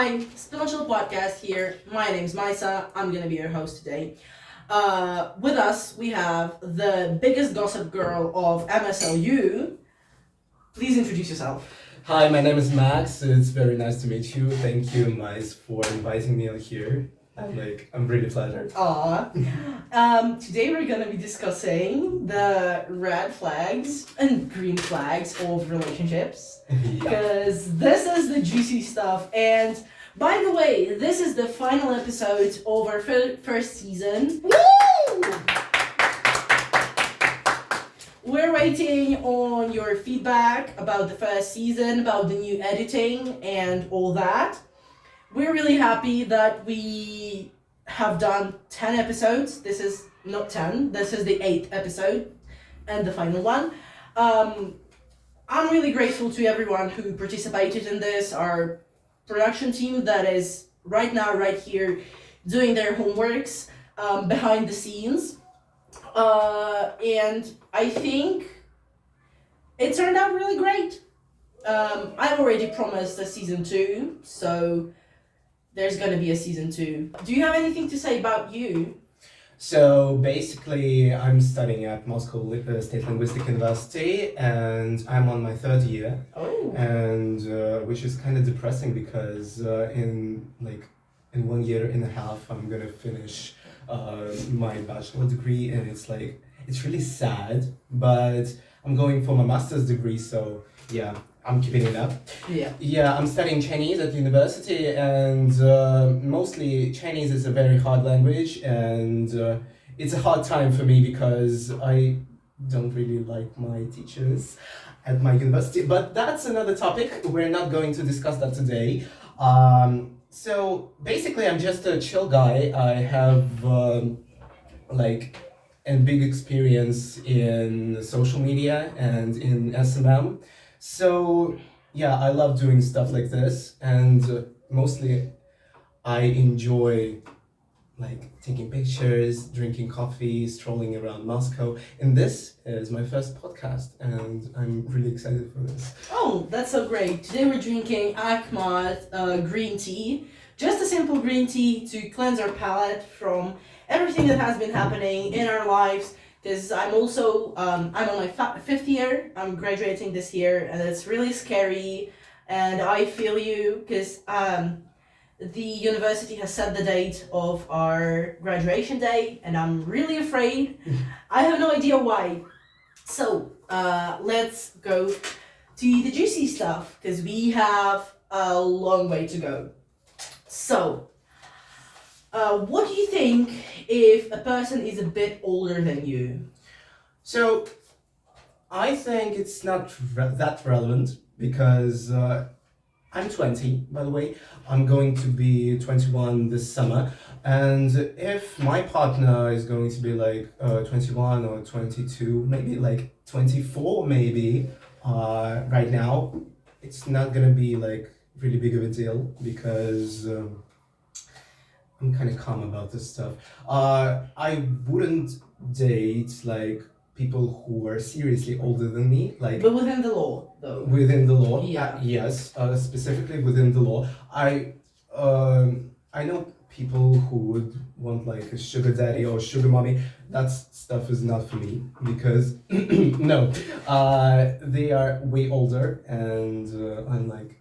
Hi, Spill and Chill Podcast here. My name's Maisa. I'm gonna be your host today. With us, we have the biggest gossip girl of MSLU. Please introduce yourself. Hi, my name is Max. It's very nice to meet you. Thank you, Mais, for inviting me on here. I'm really flattered. Aw. Today we're gonna be discussing the red flags and green flags of relationships. Yeah. Because this is the juicy stuff. And by the way, this is the final episode of our first season. Woo! We're waiting on your feedback about the first season, about the new editing, and all that. We're really happy that we have done 10 episodes. This is not 10, this is the 8th episode and the final one. I'm really grateful to everyone who participated in this, our production team that is right now, right here, doing their homeworks behind the scenes. And I think it turned out really great. I've already promised a season 2, so there's gonna be a season 2. Do you have anything to say about you? So basically, I'm studying at Moscow State Linguistic University, and I'm on my 3rd year. Oh. And which is kind of depressing because in 1 year and a half, I'm gonna finish my bachelor degree, and it's really sad. But I'm going for my master's degree, so yeah. I'm keeping it up. Yeah. Yeah, I'm studying Chinese at university, and mostly Chinese is a very hard language, and it's a hard time for me because I don't really like my teachers at my university. But that's another topic. We're not going to discuss that today. So basically, I'm just a chill guy. I have a big experience in social media and in SMM. So yeah, I love doing stuff like this, and mostly I enjoy taking pictures, drinking coffee, strolling around Moscow. And this is my first podcast, and I'm really excited for this. Oh, that's so great. Today we're drinking Akhmat green tea. Just a simple green tea to cleanse our palate from everything that has been happening in our lives. Because I'm also, I'm on my 5th year, I'm graduating this year, and it's really scary, and I feel you, because the university has set the date of our graduation day, and I'm really afraid. I have no idea why. So, let's go to the juicy stuff, because we have a long way to go. So, what do you think if a person is a bit older than you? So, I think it's not that relevant because I'm 20, by the way. I'm going to be 21 this summer. And if my partner is going to be 21 or 22, maybe 24, maybe right now, it's not going to be really big of a deal because I'm kind of calm about this stuff. I wouldn't date people who are seriously older than me, But within the law, though. within the law. Yeah. Yes, specifically within the law. I know people who would want a sugar daddy or sugar mommy. That stuff is not for me because no, they are way older, and I'm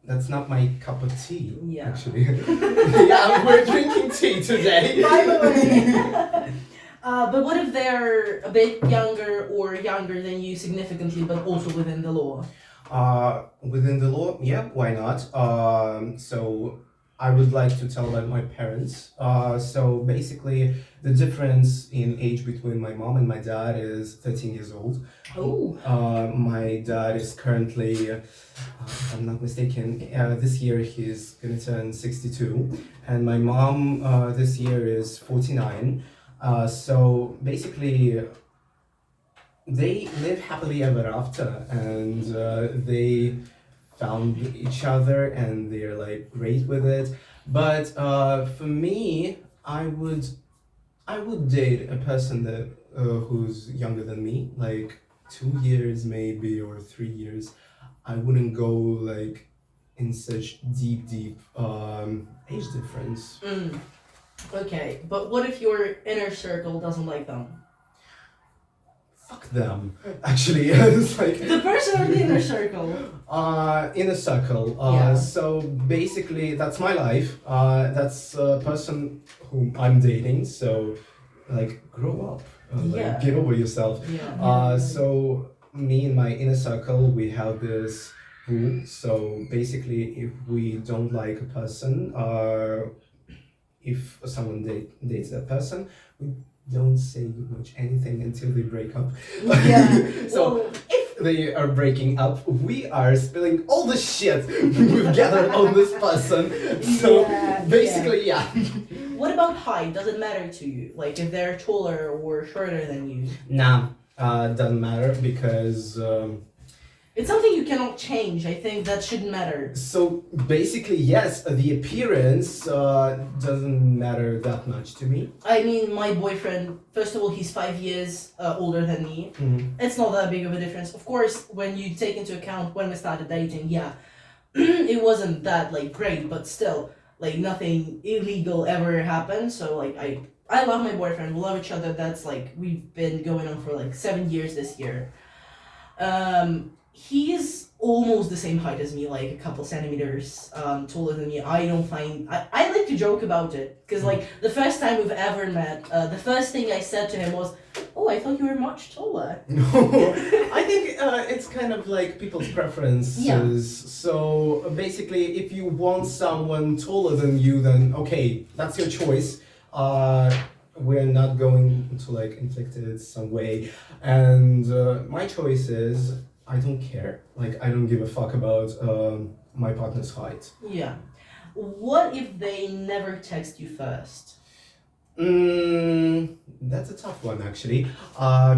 that's not my cup of tea. Yeah. Actually. Yeah, we're drinking tea today. By the way. But what if they're a bit younger or younger than you significantly, but also within the law? Within the law, yeah, why not? So I would like to tell about my parents. So basically, the difference in age between my mom and my dad is 13 years old. Oh. My dad is currently, if I'm not mistaken, this year he's gonna turn 62, and my mom this year is 49. So basically, they live happily ever after, and they found each other, and they're great with it. But for me, I would date a person that who's younger than me, 2 years maybe or 3 years. I wouldn't go in such deep age difference. Okay, but what if your inner circle doesn't like them? Fuck them. Actually, it's like The person or the inner circle? in a circle. Yeah. So basically, that's my life. That's a person whom I'm dating. So, like, grow up. Yeah. Get over yourself. Yeah. So me and my inner circle, we have this rule. So basically, if we don't like a person, if someone dates that person, we don't say much anything until they break up. Yeah. So Well, if they are breaking up, we are spilling all the shit we've gathered on this person. So Yeah, basically, yeah. what about height? Does it matter to you? Like if they're taller or shorter than you? Nah, doesn't matter because. It's something you cannot change. I think that shouldn't matter. So basically, yes, the appearance doesn't matter that much to me. I mean, my boyfriend, first of all, he's 5 years older than me. It's not that big of a difference. Of course, when you take into account when we started dating, yeah, it wasn't that like great, but still, like nothing illegal ever happened. So like I love my boyfriend. We love each other. That's like we've been going on for like 7 years this year. He's almost the same height as me, like a couple centimeters taller than me. I like to joke about it because like the first time we've ever met, the first thing I said to him was, "Oh, I thought you were much taller." No, I think it's kind of like people's preferences. Yeah. So basically, if you want someone taller than you, then okay, that's your choice. We're not going to like inflict it some way, and my choice is I don't care. Like I don't give a fuck about my partner's height. Yeah. What if they never text you first? That's a tough one actually,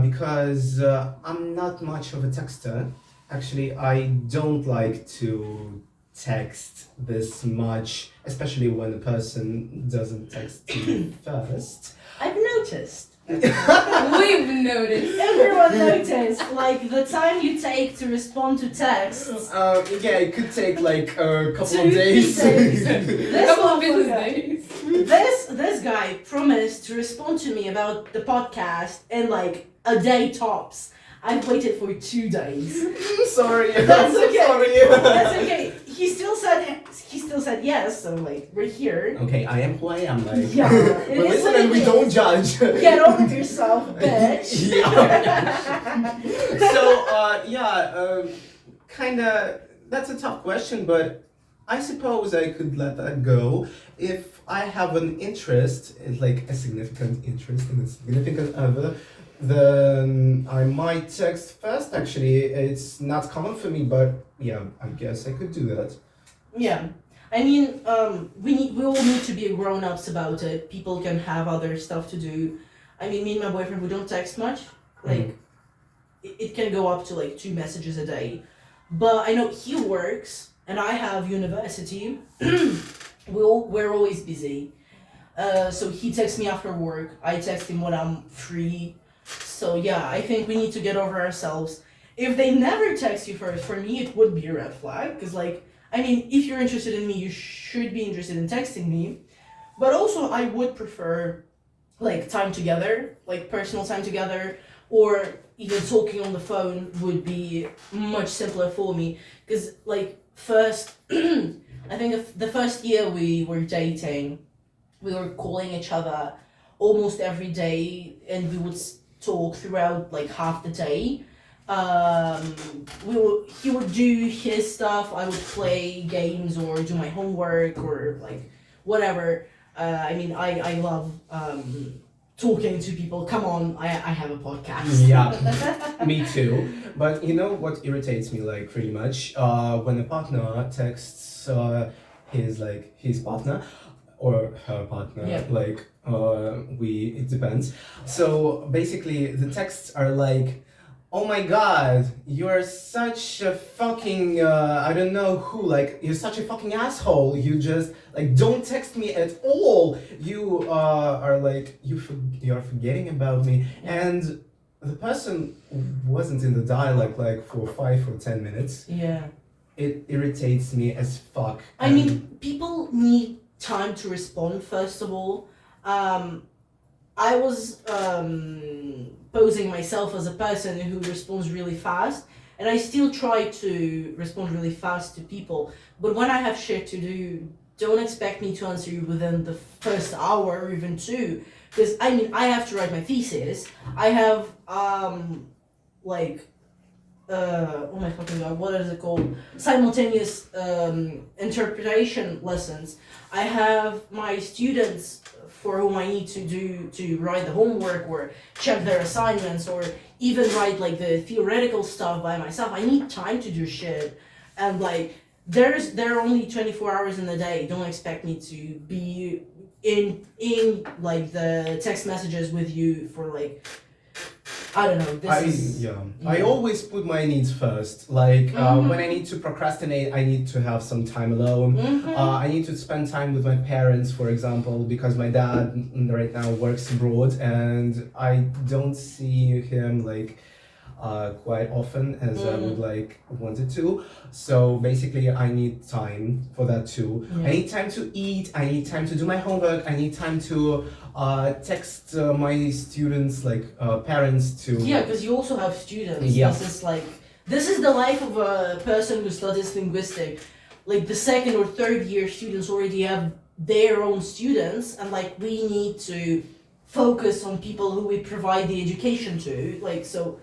because I'm not much of a texter. Actually, I don't like to text this much, especially when a person doesn't text you first. I've noticed. We've noticed. Everyone noticed, like the time you take to respond to texts. Yeah, it could take like a couple 2 of days. days. A This couple of business motherfucker- days. This guy promised to respond to me about the podcast in like a day tops. I've waited for 2 days. Sorry, That's I'm so okay. sorry. That's okay. He still said yes, so like we're here. Okay, I am who I am. Like, Yeah, it we is listen what and it we is. don't judge. Get over yourself, bitch. Yeah. So kind of that's a tough question, but I suppose I could let that go if I have an interest, like a significant interest in a significant other. Then I might text first. Actually, it's not common for me, but yeah, I guess I could do that. Yeah. I mean, we all need to be grown-ups about it. People can have other stuff to do. I mean, me and my boyfriend, we don't text much. Like, it can go up to like 2 messages a day. But I know he works and I have university. We're always busy. So he texts me after work. I text him when I'm free. So yeah, I think we need to get over ourselves. If they never text you first, for me it would be a red flag. Because like, I mean, if you're interested in me, you should be interested in texting me. But also, I would prefer like time together, like personal time together, or even talking on the phone would be much simpler for me. Because like first, I think the first year we were dating, we were calling each other almost every day, and we would talk throughout like half the day. He would do his stuff, I would play games or do my homework or like whatever. I mean, I love talking to people. Come on, I have a podcast. Yeah, me too. But you know what irritates me like pretty much? When a partner texts his partner or her partner, Yeah. like it depends. So basically the texts are like, oh my god, you're such a fucking I don't know who, like you're such a fucking asshole. You just like don't text me at all. You are like you're forgetting about me, and the person wasn't in the dialogue like for 5 or 10 minutes. Yeah. it irritates me as fuck. I mean, people need time to respond, first of all. I was posing myself as a person who responds really fast, and I still try to respond really fast to people. But when I have shit to do, don't expect me to answer you within the first hour or even two. Because, I mean, I have to write my thesis. I have, oh my fucking god, what is it called? Simultaneous interpretation lessons. I have my students for whom I need to write the homework or check their assignments or even write like the theoretical stuff by myself. I need time to do shit. And like there are only 24 hours in the day. Don't expect me to be in like the text messages with you for like I don't know. I always put my needs first. Like when I need to procrastinate, I need to have some time alone. I need to spend time with my parents, for example, because my dad right now works abroad, and I don't see him like quite often as I would like wanted to. So basically, I need time for that too. Yeah. I need time to eat. I need time to do my homework. I need time to text my students, like parents, to. Yeah, because you also have students. Yeah. This is the life of a person who studies linguistics. Like the second or third year students already have their own students, and like we need to focus on people who we provide the education to. Like so,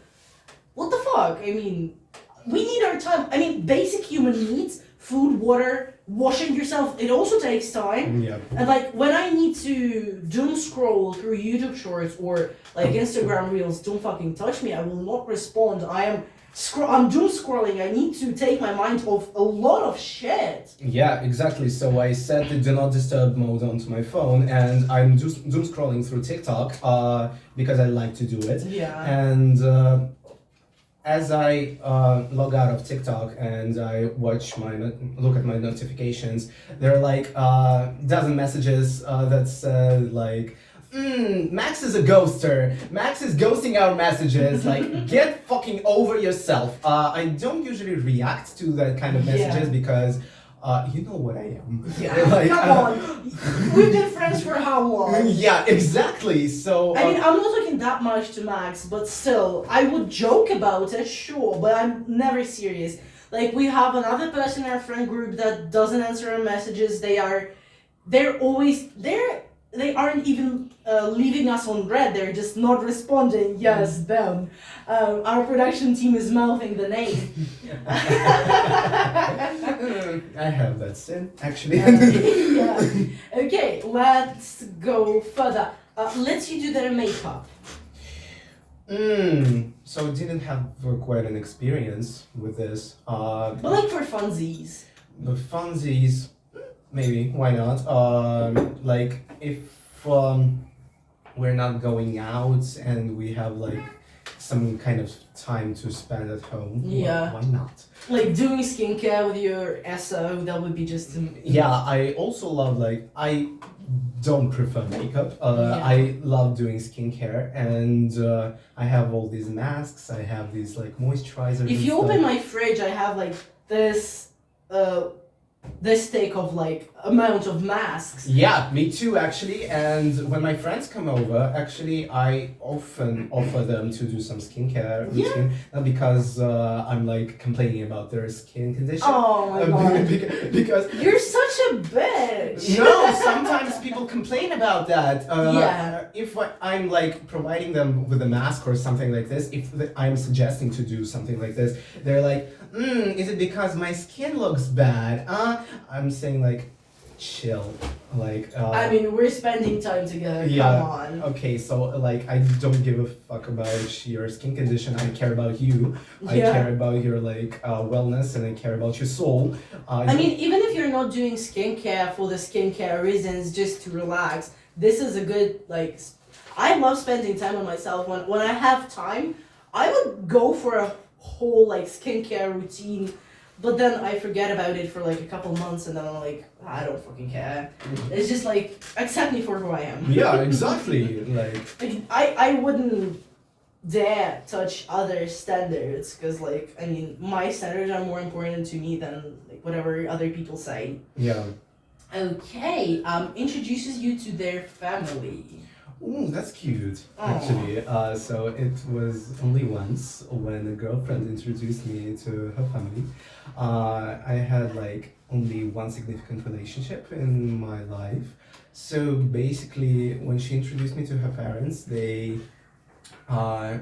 what the fuck? I mean, we need our time. I mean, basic human needs: food, water, washing yourself. It also takes time. Yeah. And like when I need to doom scroll through YouTube Shorts or like Instagram Reels, don't fucking touch me. I will not respond. I'm doom scrolling. I need to take my mind off a lot of shit. Yeah, exactly. So I set the do not disturb mode onto my phone, and I'm doom scrolling through TikTok because I like to do it. Yeah. And as I log out of TikTok and I look at my notifications, there are like dozen messages that said like, Max is a ghoster. Max is ghosting our messages. Like, get fucking over yourself. I don't usually react to that kind of messages because you know what I am. Yeah. Like, Come on. We've been friends for how long? Yeah, exactly. So I mean, I'm not talking that much to Max, but still, I would joke about it, sure, but I'm never serious. Like, we have another person in our friend group that doesn't answer our messages. They aren't even leaving us on red. They're just not responding. Yes, them. Our production team is mouthing the name. I have that sin, actually. Yeah. Okay, let's go further. Let's you do their makeup. So didn't have quite an experience with this. But like for funsies. The funsies, maybe, why not? Like if we're not going out and we have like some kind of time to spend at home, Yeah. why not? Like doing skincare with your SO, that would be just. Yeah, I also love like I don't prefer makeup. Yeah. I love doing skincare, and I have all these masks. I have these like moisturizers. If and you stuff. open my fridge, I have like this thick of like amount of masks. Yeah, me too, actually. And when my friends come over, actually, I often offer them to do some skincare routine. Not because I'm like complaining about their skin condition. Oh my god. Because You're such a bitch. no, sometimes people complain about that. Yeah. If I'm like providing them with a mask or something like this, if I'm suggesting to do something like this, they're like, is it because my skin looks bad? I'm saying like, chill. Like. I mean, we're spending time together. Yeah. Come on. Okay, so like I don't give a fuck about your skin condition. I care about you. I Yeah. care about your like wellness, and I care about your soul. I mean, even if you're not doing skincare for the skincare reasons, just to relax, this is a good like. I love spending time on myself. When I have time, I would go for a whole like skincare routine, but then I forget about it for like a couple months, and then I'm like, I don't fucking care. It's just like accept me for who I am. yeah, exactly. Like. Like, I wouldn't dare touch other standards because, like, I mean, my standards are more important to me than like whatever other people say. Yeah. Okay, introduces you to their family. Ooh, that's cute, Aw. actually. So it was only once when a girlfriend introduced me to her family. I had like only one significant relationship in my life. So basically, when she introduced me to her parents, they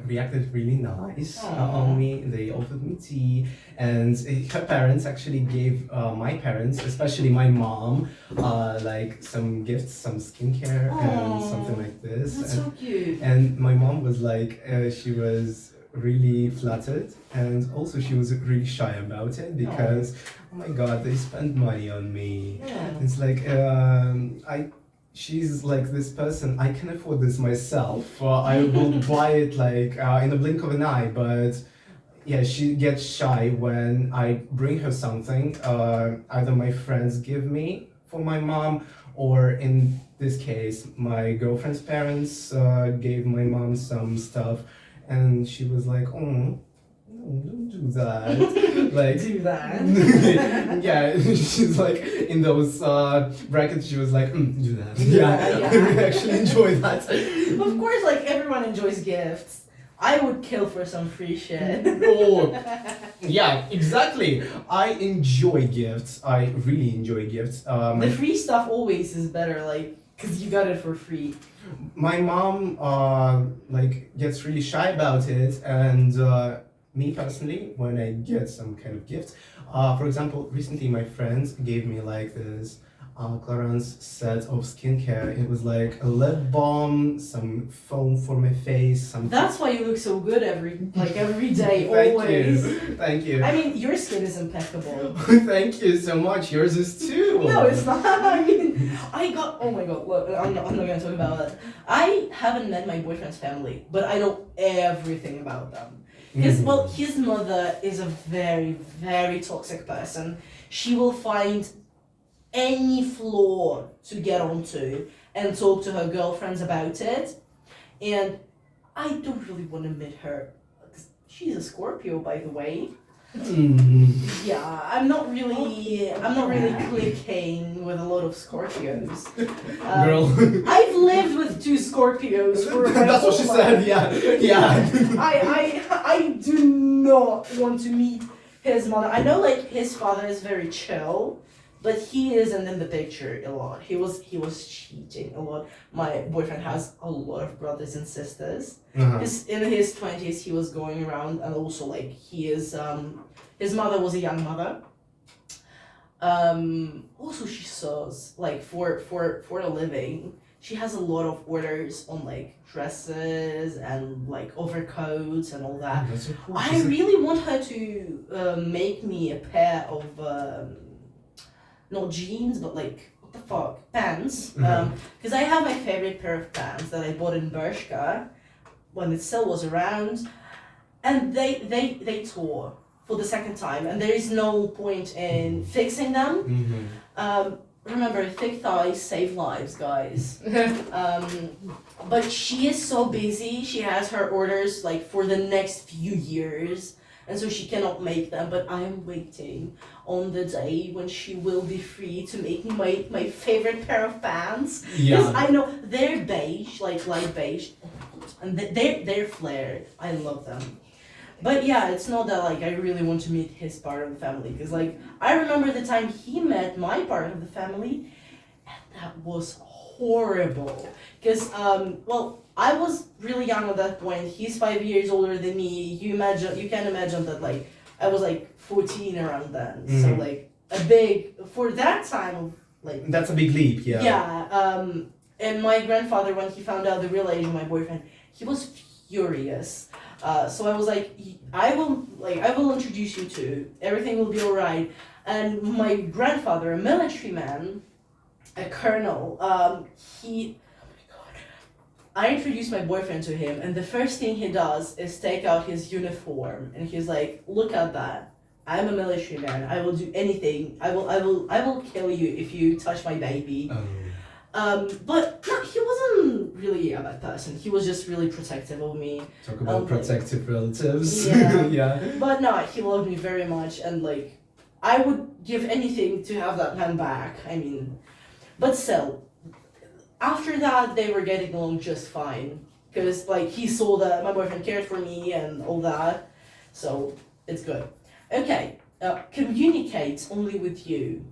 reacted really nice Aw. on me. They offered me tea, and her parents actually gave my parents, especially my mom, like some gifts, some skincare and Aw. something like this. That's so cute. And my mom was like, she was really flattered, and also she was really shy about it because, oh my god, they spent money on me. Yeah. It's like, she's like this person, I can afford this myself. I will buy it like in a blink of an eye, but yeah, she gets shy when I bring her something. Either my friends give me for my mom, or in this case, my girlfriend's parents gave my mom some stuff, and she was like, "Oh, no, don't do that." Like, Do that. yeah, she's like in those brackets. She was like, "Do that." Yeah, Yeah, yeah. I really actually enjoy that. Of course, like everyone enjoys gifts. I would kill for some free shit. Oh, yeah, exactly. I enjoy gifts. I really enjoy gifts. The free stuff always is better, like, cause you got it for free. My mom like gets really shy about it, and me personally, when I get some kind of gift, for example, recently my friends gave me like this Clarins set of skincare. It was like a lip balm, some foam for my face, some. That's why you look so good every day, Thank always. you, thank you, I mean, your skin is impeccable. thank you so much. Yours is too. No, it's not. I mean, I got. Oh my god! Look, I'm not gonna talk about it. I haven't met my boyfriend's family, but I know everything about them. Because well, his mother is a very, very toxic person. She will find any flaw to get onto and talk to her girlfriends about it. And I don't really want to meet her. 'Cause she's a Scorpio, by the way. Yeah, I'm not really clicking with a lot of Scorpios. Girl. I've lived with two Scorpios for my That's what whole she life. said. Yeah. I do not want to meet his mother. I know like his father is very chill, but he isn't in the picture a lot. He was cheating a lot. My boyfriend has a lot of brothers and sisters. Uh-huh. In his 20s he was going around, and also like he is his mother was a young mother. Also she sews like for a living. She has a lot of orders on like dresses and like overcoats and all that. That's so cool. I really want her to make me a pair of not jeans but like what the fuck, pants. Mhm. Because I have my favorite pair of pants that I bought in Bershka when it still was around, and they tore for the second time, and there is no point in fixing them. Remember, thick thighs save lives, guys. But she is so busy. She has her orders like for the next few years, and so she cannot make them. But I am waiting on the day when she will be free to make me my favorite pair of pants. Because I know they're beige, like light beige, and they're flared. I love them. But yeah, it's not that like I really want to meet his part of the family, because like I remember the time he met my part of the family, and that was horrible. Because well, I was really young at that point. He's 5 years older than me. You can imagine that like I was like 14 around then. So Mhm. like a big for that time of like That's a big leap, yeah. yeah. And my grandfather, when he found out the real age of my boyfriend, he was furious. So I was like, I will introduce you to. Everything will be alright. And my grandfather, a military man, a colonel, I introduced my boyfriend to him, and the first thing he does is take out his uniform, and he's like, "Look at that. I'm a military man. I will do anything. I will kill you if you touch my baby." Oh. But no, he wasn't really a bad person. He was just really protective of me. Talk about Um, protective relatives. Yeah. Yeah. But no, he loved me very much, and like, I would give anything to have that man back. I mean, but still, after that, they were getting along just fine. Because, like, he saw that my boyfriend cared for me and all that. So, it's good. Okay, communicate only with you.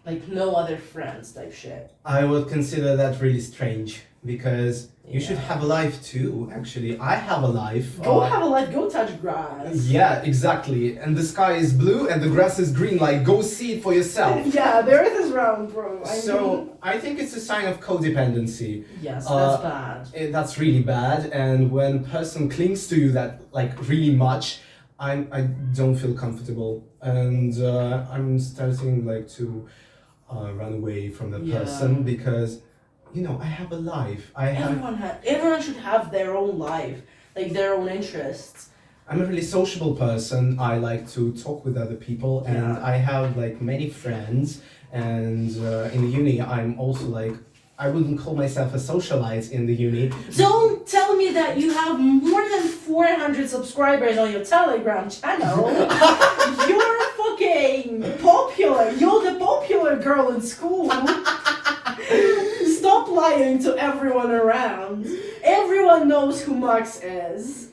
Like, no other friends type shit. I would consider that really strange because you should Yeah. have a life too, actually. I have a life. Go have a life, go touch grass. Yeah, exactly. And the sky is blue and the grass is green. Like, go see it for yourself. Yeah, the earth is round, bro. I mean, So, I think it's a sign of codependency. yes, uh, that's bad. That's really bad. And when person clings to you that, like, really much, I don't feel comfortable. And I'm starting, like, to run away from the Yeah. person because, you know, I have a life. Everyone should have their own life, like their own interests. I'm a really sociable person. I like to talk with other people, and Yeah. I have like many friends. And in the uni, I'm also like, I wouldn't call myself a socialite in the uni. Don't tell me that you have more than 400 subscribers on your Telegram channel. You're fucking popular. You're the popular girl in school. Stop lying to everyone around. Everyone knows who Max is.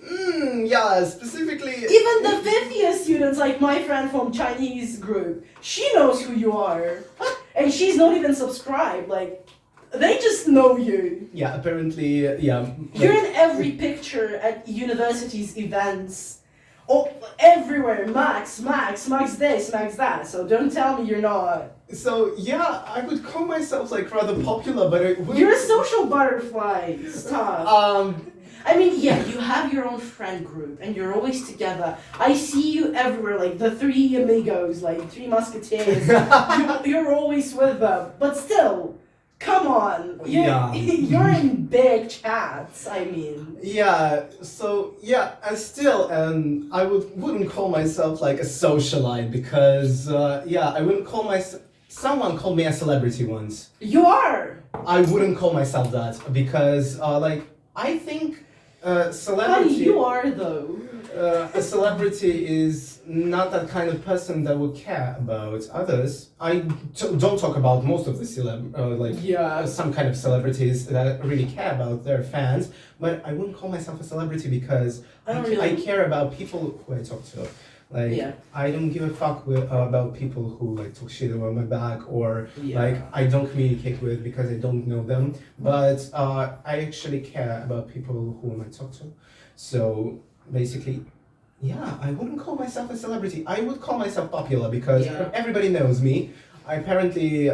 Yeah, specifically. Even the 50th students, like my friend from Chinese group, she knows who you are. And she's not even subscribed. Like, they just know you. Yeah, apparently, yeah. You're in every picture at university's events. Oh, everywhere. Max this, Max that. So don't tell me you're not. So yeah, I would call myself like rather popular, but it wouldn't. You're a social butterfly. Stop. I mean, yeah, you have your own friend group and you're always together. I see you everywhere, like the three amigos, like three musketeers. You're always with them. But still, come on. Yeah. You're in big chats, I mean. Yeah, so yeah, and still, I wouldn't call myself like a socialite because yeah, I wouldn't call myself. Someone called me a celebrity once. You are. I wouldn't call myself that because like I think Honey, celebrity. you are though. A celebrity is not that kind of person that would care about others. Don't talk about most of the Yeah. some kind of celebrities that really care about their fans, but I wouldn't call myself a celebrity because I don't I really- care about people who I talk to. Like Yeah. I don't give a fuck about people who like talk shit about my back or Yeah. like I don't communicate with because I don't know them. But I actually care about people whom I talk to. So basically, yeah, I wouldn't call myself a celebrity. I would call myself popular because Yeah. everybody knows me. Apparently,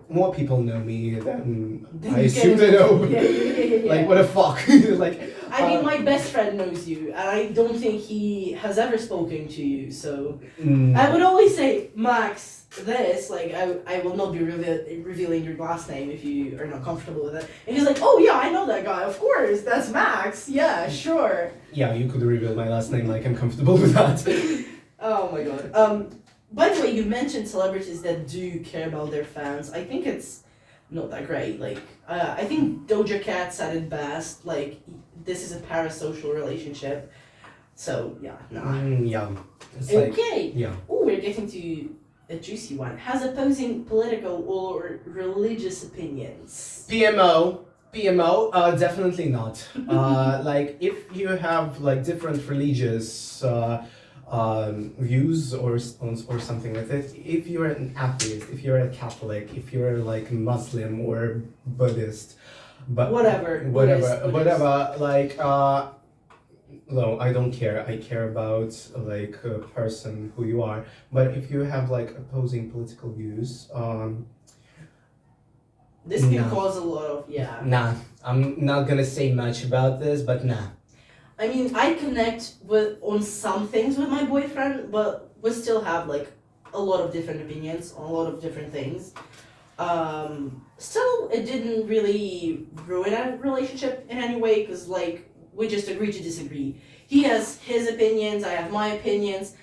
more people know me than Then I you assume get- they know. Yeah. Like what the fuck? Like I mean, my best friend knows you, and I don't think he has ever spoken to you, so mm, I would always say, Max, this, like, I will not be revealing your last name if you are not comfortable with it. And he's like, oh yeah, I know that guy, of course, that's Max, yeah, sure. yeah, you could reveal my last name. Like I'm comfortable with that. Oh my god. By the way, you mentioned celebrities that do care about their fans. I think it's not that great. Like, I think Doja Cat said it best. Like, this is a parasocial relationship. So, yeah, nah. Yeah, it's like Okay. yeah. Oh, we're getting to a juicy one. Has opposing political or religious opinions. PMO, definitely not. Like if you have like different religious views or something like that. If you're an atheist, if you're a Catholic, if you're like Muslim or Buddhist, but Whatever. Buddhist. like no, I don't care. I care about like a person who you are. But if you have like opposing political views, This can No. cause a lot of, yeah. nah, I'm not gonna say much about this, but nah. I mean, I connect on some things with my boyfriend, but we still have like a lot of different opinions on a lot of different things. Still, it didn't really ruin our relationship in any way because like we just agreed to disagree. He has his opinions, I have my opinions.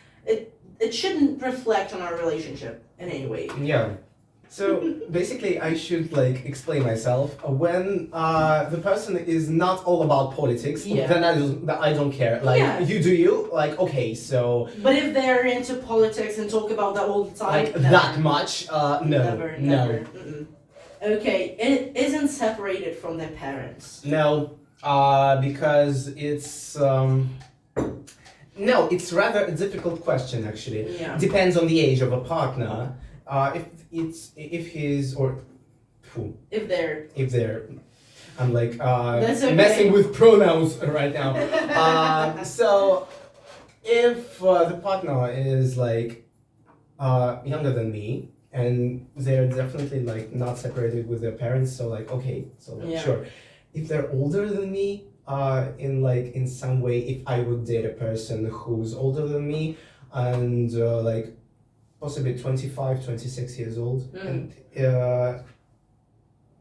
It shouldn't reflect on our relationship in any way. Yeah. So basically, I should like explain myself. When the person is not all about politics, Yeah. then I don't care. Like Yeah. you do you. Like okay, so But if they're into politics and talk about that all the time, like never. that much. No, Never, no, never. Mm-mm. Okay, it isn't separated from their parents. no. Because it's no, it's rather a difficult question actually. Yeah. Depends on the age of a partner. If he's or phew, If they're if they're I'm like That's okay. messing with pronouns right now. So if the partner is like younger than me and they're definitely like not separated with their parents, so like okay, so like, Yeah. sure. If they're older than me, in some way, if I would date a person who's older than me and like possibly 25, 26 years old, and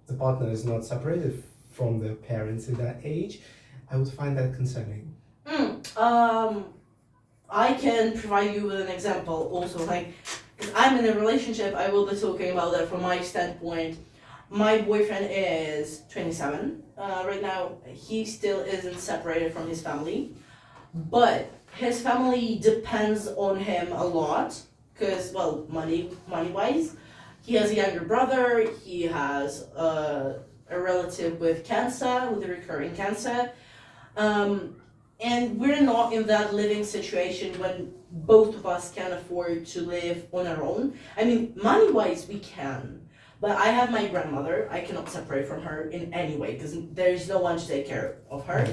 the partner is not separated from the parents at that age, I would find that concerning. I can provide you with an example also. Like, 'cause I'm in a relationship, I will be talking about that from my standpoint. My boyfriend is 27 right now. He still isn't separated from his family, but his family depends on him a lot because, well, money wise. He has a younger brother. He has a relative with cancer, with a recurring cancer. And we're not in that living situation when both of us can afford to live on our own. I mean, money wise, we can. But I have my grandmother. I cannot separate from her in any way because there's no one to take care of her.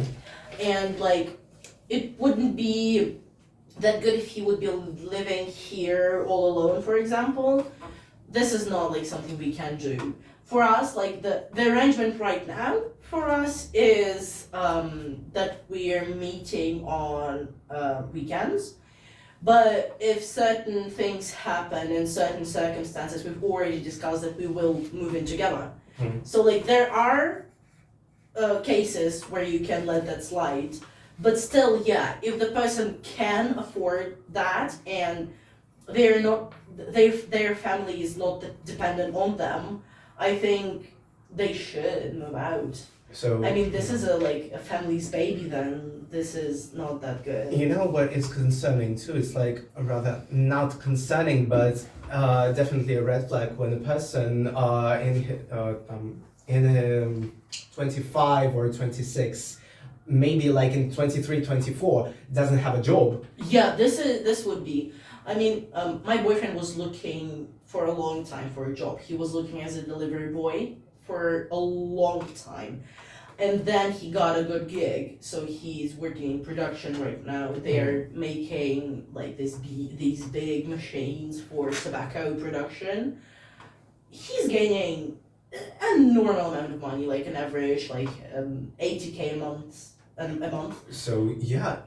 And like, it wouldn't be that good if he would be living here all alone, for example. This is not like something we can do. For us, like the arrangement right now for us is that we are meeting on weekends. But if certain things happen in certain circumstances, we've already discussed that we will move in together. So like there are cases where you can let that slide, but still, yeah, if the person can afford that and they're not, their family is not dependent on them, I think they should move out. So I mean, this is a family's baby. Then this is not that good. you know what is concerning too? It's like rather not concerning, but definitely a red flag when a person in 25 or 26, maybe like in 23, 24, doesn't have a job. Yeah, this would be. I mean, my boyfriend was looking for a long time for a job. He was looking as a delivery boy for a long time. And then he got a good gig, so he's working in production right now. They're making like these big machines for tobacco production. He's gaining a normal amount of money, like an average, like 80K a month. So yeah,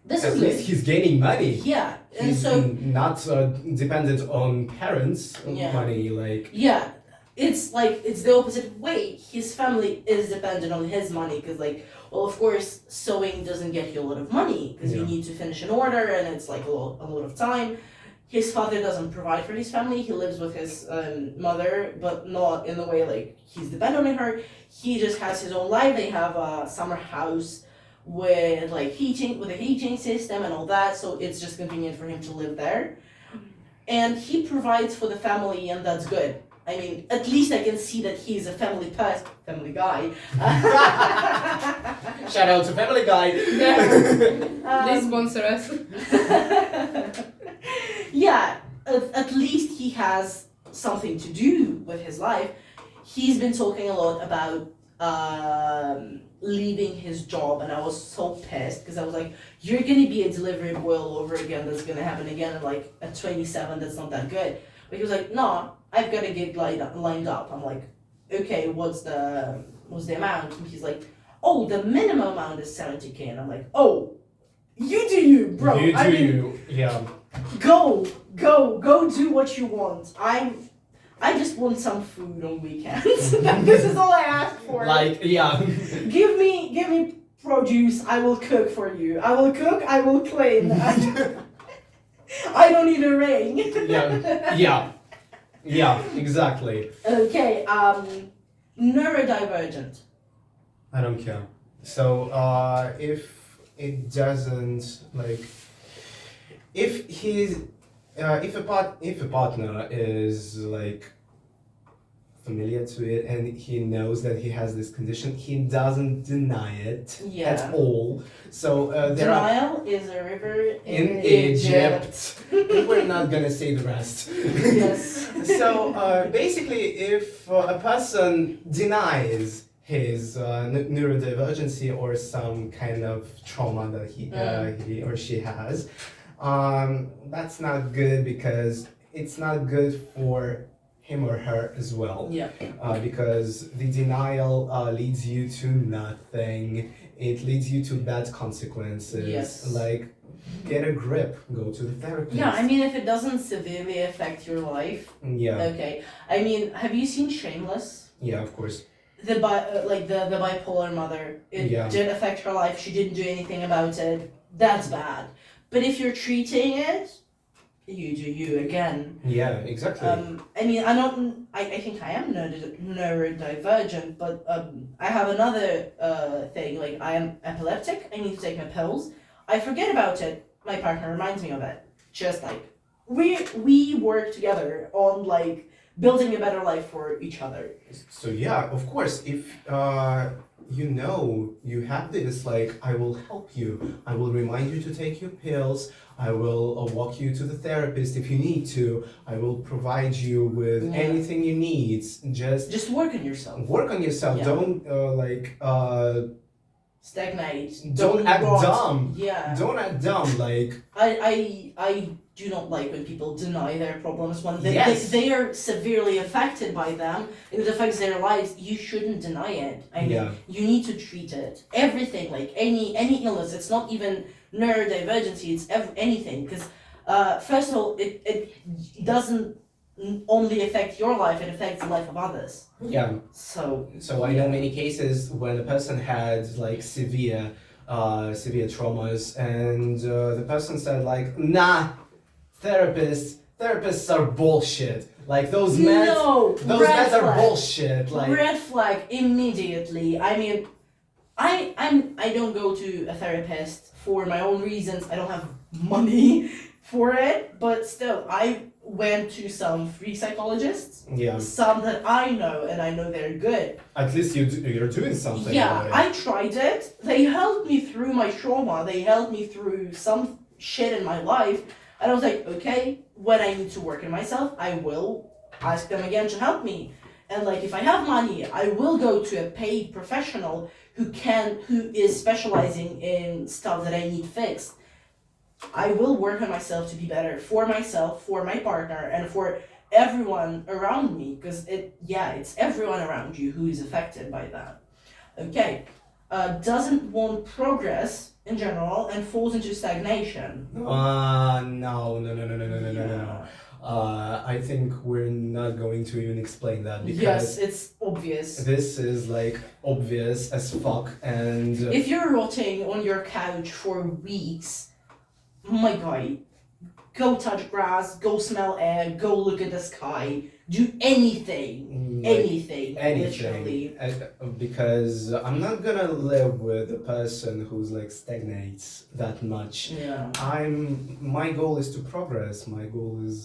This at is least good. he's gaining money. Yeah, and He's so not dependent on parents' Yeah. money. Like yeah, it's like it's the opposite way. His family is dependent on his money because, like, well, of course, sewing doesn't get you a lot of money because you Yeah. need to finish an order and it's like a lot of time. His father doesn't provide for his family. He lives with his mother, but not in the way like he's dependent on her. He just has his own life. They have a summer house with like with a heating system and all that, so it's just convenient for him to live there. And he provides for the family, and that's good. I mean, at least I can see that he's a family guy. shout out to Family Guy. They Um, sponsor us. yeah, at least he has something to do with his life. He's been talking a lot about leaving his job, and I was so pissed because I was like, you're gonna be a delivery boy all over again. That's gonna happen again. And like at 27, that's not that good. But he was like, no, I've got a gig lined up. I'm like, okay, what's the amount? And he's like, oh, the minimum amount is 70K. And I'm like, oh, you do you, bro. You I do mean, you. Yeah. go do what you want. I just want some food on weekends. This is all I ask for. Like yeah. give me produce. I will cook for you. I will cook. I will clean. I don't need a ring. Yeah. Yeah. Yeah, exactly. Okay, neurodivergent. I don't care. So if it doesn't like, if he's, if a partner is like familiar to it and he knows that he has this condition, he doesn't deny it Yeah. at all. So there are Denial is a river in Egypt. We're not gonna say the rest. Yes. So basically, if a person denies his neurodivergency or some kind of trauma that he or she has, that's not good because it's not good for him or her as well. Yeah. Because the denial leads you to nothing. It leads you to bad consequences. Yes. Like, get a grip. Go to the therapist. Yeah, I mean, if it doesn't severely affect your life, Yeah. okay. I mean, have you seen Shameless? Yeah, of course. The the bipolar mother. It Yeah. did affect her life. She didn't do anything about it. That's bad. But if you're treating it, you do you again. Yeah, exactly. I mean, I think I am neurodivergent, but I have another thing. Like, I am epileptic. I need to take my pills. I forget about it. My partner reminds me of it. Just like we work together on like building a better life for each other. So yeah, of course, if you know you have this, like, I will help you. I will remind you to take your pills. I will walk you to the therapist if you need to. I will provide you with Yeah. anything you need. Just Work on yourself. work on yourself. Yeah. Don't Stagnate. don't act rot. dumb. Yeah. Don't act dumb. Like, I do not like when people deny their problems when Yes. they are severely affected by them and it affects their lives. You shouldn't deny it. I mean, Yeah. you need to treat it. Everything, like any illness. It's not even neurodivergency. It's anything because first of all, it doesn't only affect your life. It affects the life of others. yeah. So So I know many cases when a person had like severe traumas, and the person said like, "Nah, therapists are bullshit. Like those meds, no, those red meds are flag. bullshit. Like, Red flag immediately. I mean, I don't go to a therapist for my own reasons. I don't have money for it, but still, I went to some free psychologists, yeah, some that I know and I know they're good. at least you're doing something. Yeah, about it. I tried it. They helped me through my trauma. They helped me through some shit in my life. And I was like, okay, when I need to work on myself, I will ask them again to help me. And like, if I have money, I will go to a paid professional who is specializing in stuff that I need fixed. I will work on myself to be better for myself, for my partner, and for everyone around me. Because it's everyone around you who is affected by that. Okay. Doesn't want progress in general and falls into stagnation. No. I think we're not going to even explain that because Yes, it's obvious. this is like obvious as fuck, and If you're rotting on your couch for weeks, my guy, go touch grass, go smell air, go look at the sky, do anything, like, anything, literally. because I'm not gonna live with a person who's like stagnates that much. Yeah. My goal is to progress. My goal is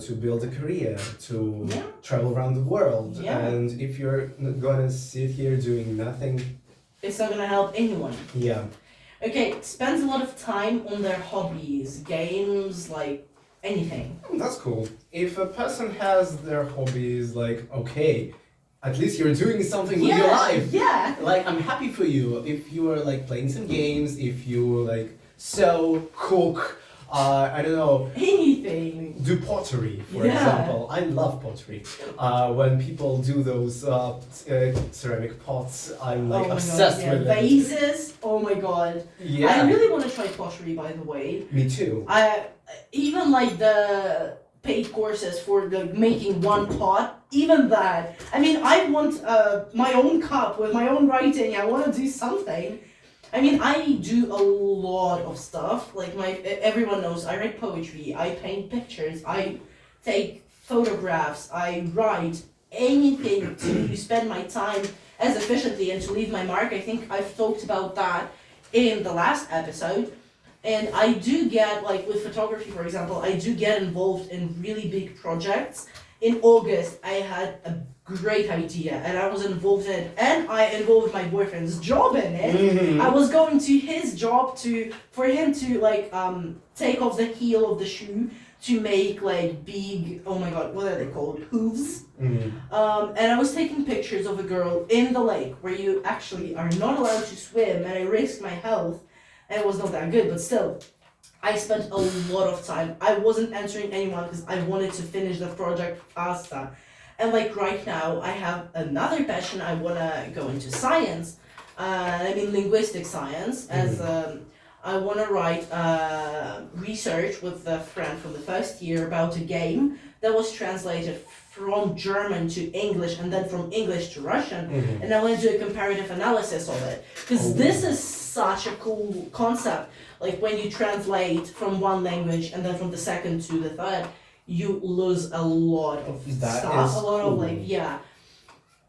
to build a career, to Yeah. travel around the world. Yeah. And if you're gonna sit here doing nothing, It's not gonna help anyone. yeah, Okay, spends a lot of time on their hobbies, games, like anything. that's cool. If a person has their hobbies, like, okay, at least you're doing something with your life. Yeah. Like, I'm happy for you if you are like playing some games, if you like sew, cook, I don't know, Anything. do pottery, for Yeah. example. I love pottery. When people do those ceramic pots, I'm like Oh my obsessed God, with yeah. it. Vases. Oh my god. Yeah, I really want to try pottery, by the way. me too. I even like the paid courses for the making one pot. Even that. I mean, I want my own cup with my own writing. I want to do something. I mean, I do a lot of stuff. Like everyone knows, I write poetry. I paint pictures. I take photographs, I write anything to spend my time as efficiently and to leave my mark. I think I've talked about that in the last episode. And I do get, like with photography, for example, I do get involved in really big projects. In August, I had a great idea and I was involved in it, and I involved my boyfriend's job in it. I was going to his job for him to take off the heel of the shoe to make like big, oh my god, what are they called? Hooves. And I was taking pictures of a girl in the lake where you actually are not allowed to swim, and I risked my health, and it was not that good, but still, I spent a lot of time. I wasn't answering anyone because I wanted to finish the project faster. And like right now, I have another passion. I want to go into science. Linguistic science, as I want to write research with a friend from the first year about a game that was translated from German to English and then from English to Russian. And I want to do a comparative analysis of it. Because this is such a cool concept. Like when you translate from one language and then from the second to the third, you lose a lot of stuff. A lot of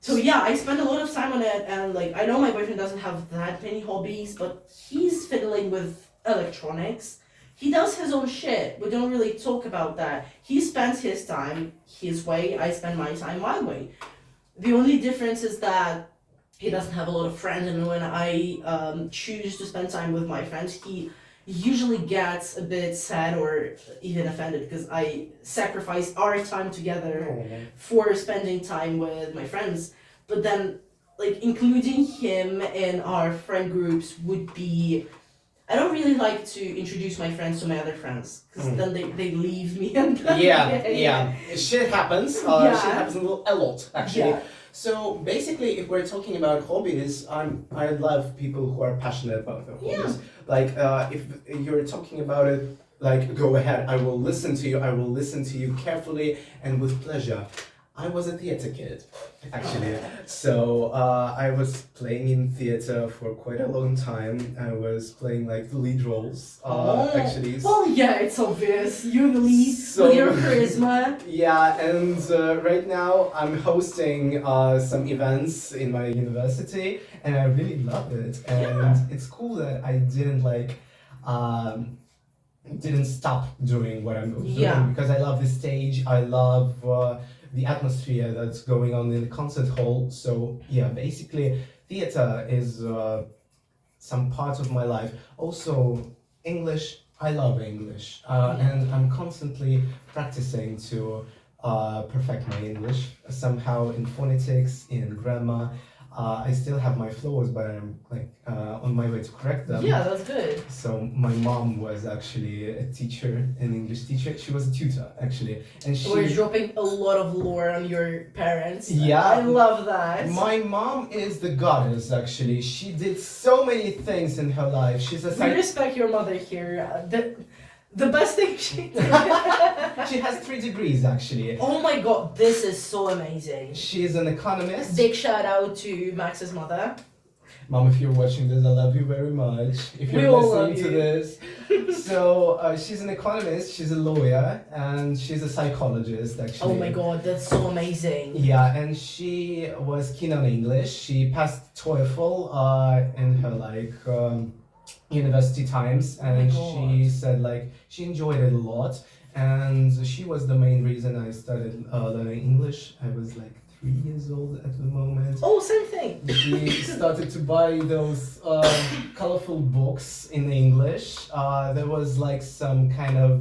So yeah, I spend a lot of time on it, and like I know my boyfriend doesn't have that many hobbies, but he's fiddling with electronics. He does his own shit. We don't really talk about that. He spends his time his way, I spend my time my way. The only difference is that he doesn't have a lot of friends, and when I choose to spend time with my friends, he usually gets a bit sad or even offended because I sacrifice our time together for spending time with my friends. But then, like, including him in our friend groups would be... I don't really like to introduce my friends to my other friends because then they leave me. And Yeah. Shit happens. Shit happens a lot, actually. Yeah. So basically, if we're talking about hobbies, I love people who are passionate about their hobbies. Like, if you're talking about it, like, go ahead. I will listen to you. I will listen to you carefully and with pleasure. I was a theater kid, actually. So I was playing in theater for quite a long time. I was playing like the lead roles, actually. Well, yeah, it's obvious. You're the lead with your charisma. Yeah, and right now I'm hosting some events in my university, and I really love it. And it's cool that I didn't stop doing what I'm doing because I love the stage. I love the atmosphere that's going on in the concert hall. So yeah, basically theater is some part of my life. Also English, I love English, and I'm constantly practicing to perfect my English somehow in phonetics, in grammar. I still have my flaws, but I'm on my way to correct them. Yeah, that's good. So my mom was actually a teacher, an English teacher. She was a tutor actually, and We're dropping a lot of lore on your parents. Yeah, I love that. My mom is the goddess actually. She did so many things in her life. She's a We respect your mother here. The best thing she did. She has 3 degrees actually. Oh my god, this is so amazing. She is an economist. Big shout out to Max's mother. Mom, if you're watching this, I love you very much. If you're listening to this. So she's an economist, she's a lawyer, and she's a psychologist actually. Oh my god, that's so amazing. Yeah, and she was keen on English. She passed TOEFL in her university times, and she said she enjoyed it a lot, and she was the main reason I started learning English. I was 3 years old at the moment. Oh, same thing. She started to buy those colorful books in English. There was some kind of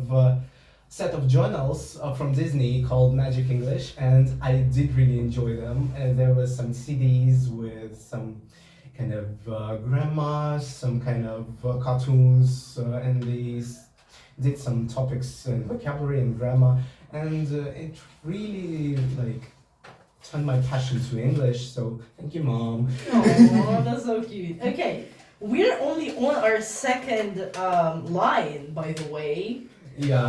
set of journals from Disney called Magic English, and I did really enjoy them. And there was some CDs with some kind of grammar, some kind of cartoons, and these did some topics in vocabulary and grammar, and it really turned my passion to English. So thank you, Mom. Oh, that's so cute. Okay, we're only on our second line, by the way. Yeah,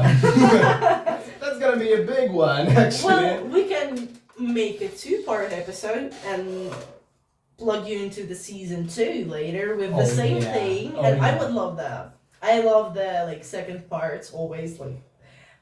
that's gonna be a big one, actually. Well, we can make a 2-part episode and plug you into the season 2 later with the same thing, and I would love that. I love the second parts always.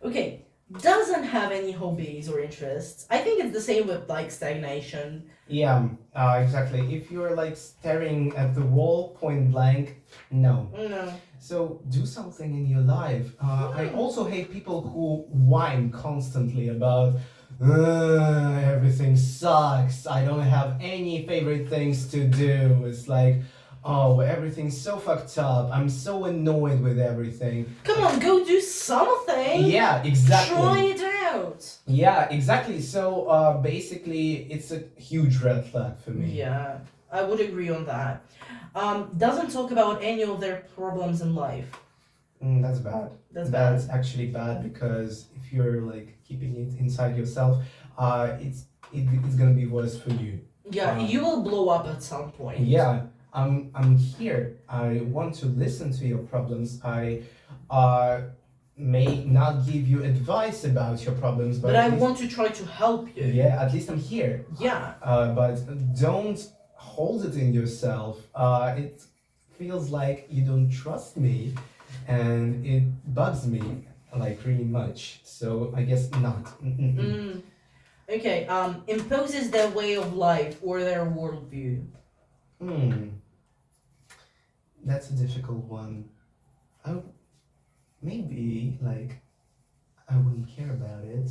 Okay, doesn't have any hobbies or interests. I think it's the same with like stagnation. Yeah, exactly. If you're like staring at the wall point blank, no. No. So do something in your life. I also hate people who whine constantly about everything sucks. I don't have any favorite things to do. It's like, oh, everything's so fucked up. I'm so annoyed with everything. Come on, go do something. Yeah, exactly. Try it out. Yeah, exactly. So basically, it's a huge red flag for me. Yeah, I would agree on that. Doesn't talk about any of their problems in life. That's bad. That's bad. That's actually bad because if you're like keeping it inside yourself, it's gonna be worse for you. Yeah, you will blow up at some point. Yeah, I'm here. I want to listen to your problems. I may not give you advice about your problems, but But I at least, want to try to help you. yeah, at least I'm here. Yeah. But don't hold it in yourself. It feels like you don't trust me, and it bugs me like really much. So I guess not. Mm. Okay. Imposes their way of life or their worldview. That's a difficult one. Maybe like I wouldn't care about it.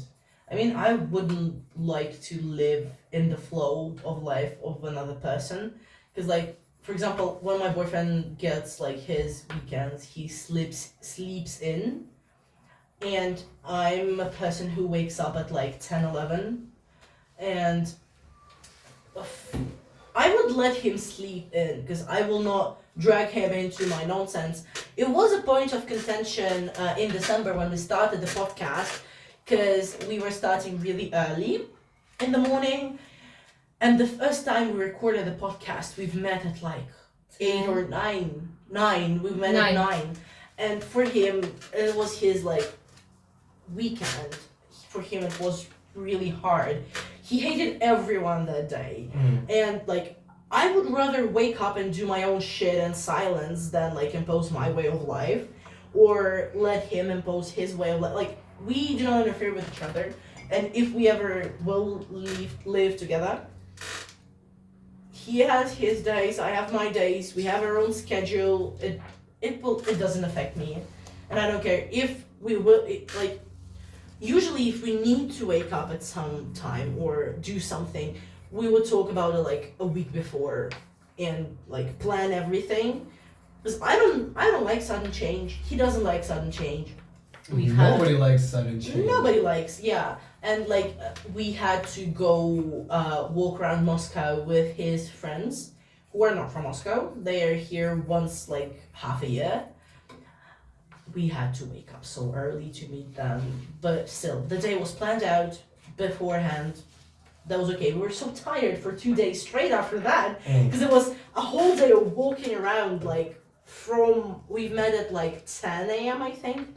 I mean, I wouldn't like to live in the flow of life of another person, because like, for example, when my boyfriend gets like his weekends, he sleeps in, and I'm a person who wakes up at like 10, 11, and I would let him sleep in because I will not drag him into my nonsense. It was a point of contention in December when we started the podcast, because we were starting really early in the morning, and the first time we recorded the podcast, we've met at like 8 or 9. 9. We met at 9, and for him, it was his like weekend. For him, it was really hard. He hated everyone that day, and like I would rather wake up and do my own shit in silence than like impose my way of life, or let him impose his way of life. Like, we do not interfere with each other, and if we ever will live together, he has his days, I have my days. We have our own schedule. It doesn't affect me, and I don't care if we will. Like, usually, if we need to wake up at some time or do something, we would talk about it like a week before and like plan everything. Because I don't like sudden change. He doesn't like sudden change. Nobody likes sudden change. Nobody likes, yeah. And like we had to go walk around Moscow with his friends who are not from Moscow. They are here once like half a year. We had to wake up so early to meet them, but still, the day was planned out beforehand. That was okay. We were so tired for 2 days straight after that, because it was a whole day of walking around. Like we met at like 10 a.m. I think,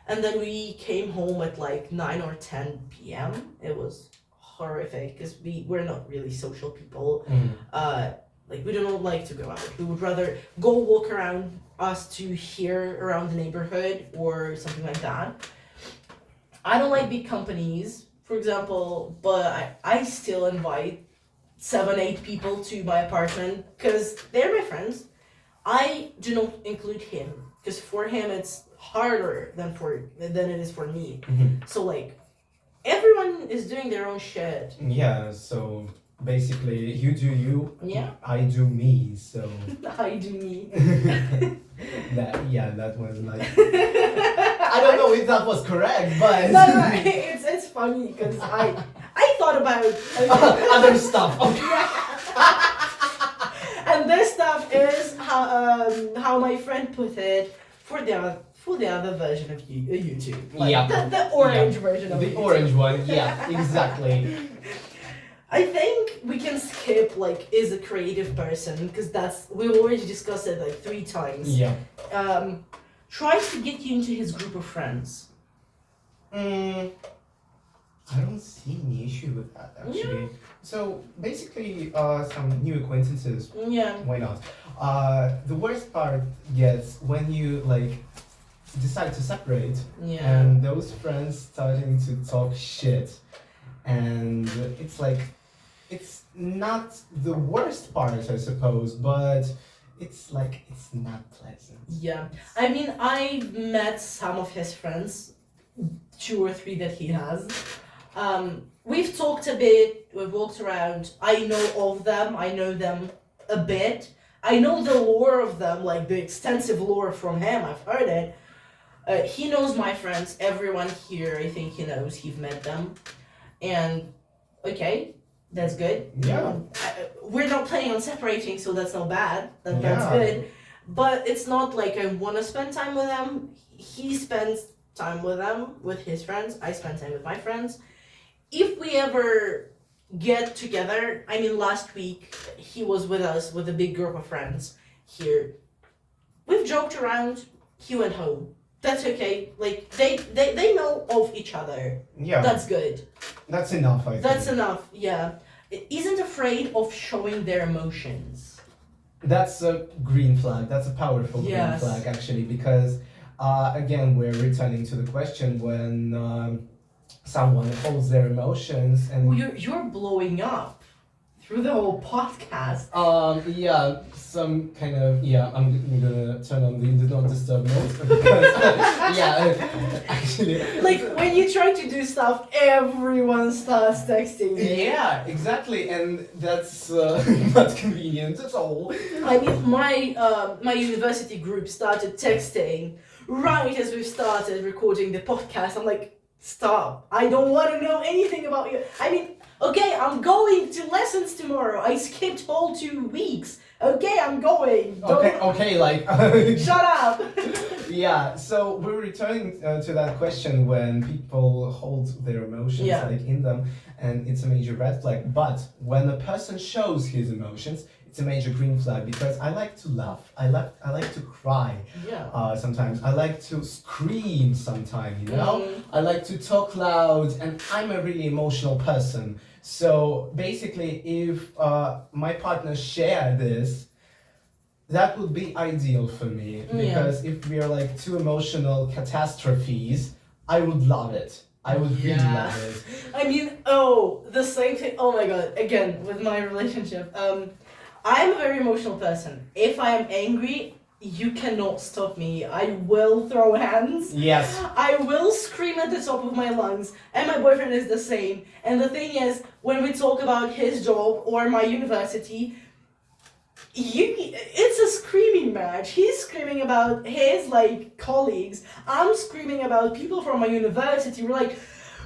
and then we came home at like 9 or 10 p.m. It was horrific because we're not really social people. Like, we don't like to go out. We would rather go walk around us to here around the neighborhood or something like that. I don't like big companies, for example, but I still invite 7, 8 people to my apartment because they're my friends. I do not include him because for him it's harder than it is for me. So like, everyone is doing their own shit. Yeah, so basically you do you, Yeah. I do me, so I do me. that was like I don't know if that was correct, but No, it's funny because I thought about other stuff. Okay. And this stuff is how my friend put it for the other version of YouTube. Like, Yeah. the orange version of The YouTube. orange one, yeah, exactly. I think we can skip like is a creative person because we've already discussed it like 3 times. Yeah. Tries to get you into his group of friends. I don't see any issue with that actually. So basically, some new acquaintances. Yeah. Why not? The worst part gets when you like decide to separate, Yeah. and those friends starting to talk shit, and it's like, it's not the worst part, I suppose, but it's like it's not pleasant. Yeah. I mean, I've met some of his friends, 2 or 3 that he has. We've talked a bit, we've walked around. I know of them, I know them a bit. I know the lore of them, like the extensive lore from him, I've heard it. He knows my friends, everyone here, I think he knows, he's met them. And, okay, that's good. Yeah. We're not planning on separating, so that's not bad. That's Yeah. good. But it's not like I want to spend time with them. He spends time with them, with his friends. I spend time with my friends. If we ever get together, I mean, last week he was with us with a big group of friends here. We've joked around. He went home. That's okay. Like they know of each other. Yeah, That's good. that's enough, I think. That's enough. Yeah. Isn't afraid of showing their emotions. That's a green flag. That's a powerful green Yes. flag, actually, because again, we're returning to the question when someone holds their emotions and. Well, you're blowing up through the whole podcast. Yeah, some kind of, yeah, I'm gonna turn on the do not disturb mode because, actually. Like when you try to do stuff, everyone starts texting you. Yeah, exactly, and that's not convenient at all. I mean, my university group started texting right as we started recording the podcast. I'm like, stop! I don't want to know anything about you. I mean, okay, I'm going to lessons tomorrow. I skipped whole 2 weeks. Okay, I'm going. Okay, like. Shut up. Yeah, so we're returning to that question when people hold their emotions Yeah. like in them, and it's a major red flag. But when a person shows his emotions, it's a major green flag because I like to laugh. I like to cry. Yeah. Sometimes I like to scream. Sometimes, you know, Mm. I like to talk loud, and I'm a really emotional person. So basically, if my partner share this, that would be ideal for me because if we are like two emotional catastrophes, I would love it. I would really Yeah. love it. I mean, the same thing. Oh my god! Again, with my relationship, I'm a very emotional person. If I am angry, you cannot stop me. I will throw hands. Yes. I will scream at the top of my lungs, and my boyfriend is the same. And the thing is, when we talk about his job or my university, it's a screaming match. He's screaming about his like colleagues. I'm screaming about people from my university.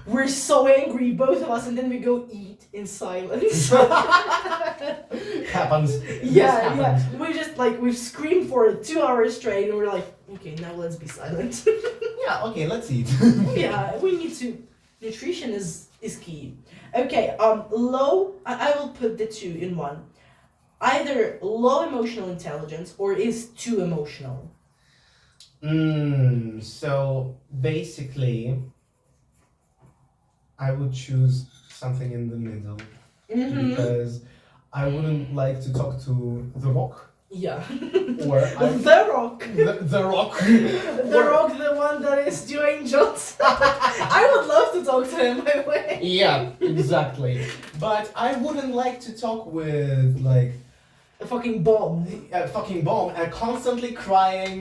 We're so angry, both of us, and then we go eat in silence. Happens. Yeah. We just we've screamed for 2 hours straight, and we're like, okay, now let's be silent. Yeah, okay, let's eat. Yeah, we need to. Nutrition is key. Okay, low. I will put the two in one. Either low emotional intelligence or is too emotional. So basically, I would choose something in the middle Mm-hmm. because I wouldn't like to talk to The Rock Yeah. or The Rock. the Rock. The Rock, the one that is Dwayne Johnson. I would love to talk to him, by the way. Yeah, exactly. But I wouldn't like to talk with like A fucking bomb. a fucking bomb and constantly crying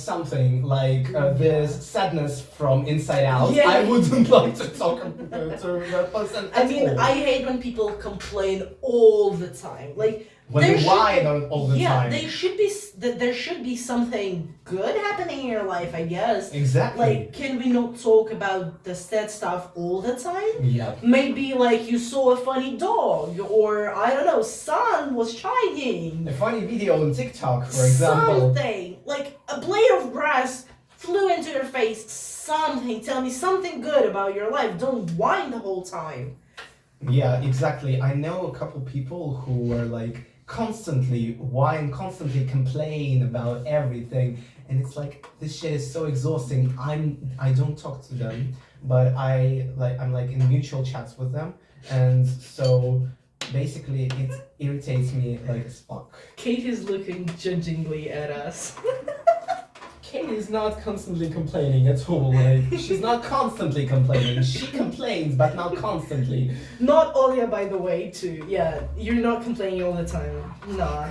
something like this sadness from inside out. Yeah. I wouldn't like to talk to that person I at mean, all. I hate when people complain all the time. Like, When there they should whine be- all the yeah, time. there should be something good happening in your life, I guess. Exactly. Like, can we not talk about the sad stuff all the time? Yeah. Maybe like you saw a funny dog, or I don't know, sun was shining. A funny video on TikTok, for example. Something like a blade of grass flew into your face. Something. Tell me something good about your life. Don't whine the whole time. Yeah, exactly. I know a couple people who are like constantly whine, constantly complain about everything, and it's like this shit is so exhausting. I don't talk to them, but I'm like in mutual chats with them, and so basically it irritates me like as fuck. Kate is looking judgingly at us. Kate is not constantly complaining at all. Like she's not constantly complaining. She complains, but not constantly. Not Olia, by the way, too. Yeah, you're not complaining all the time. Nah.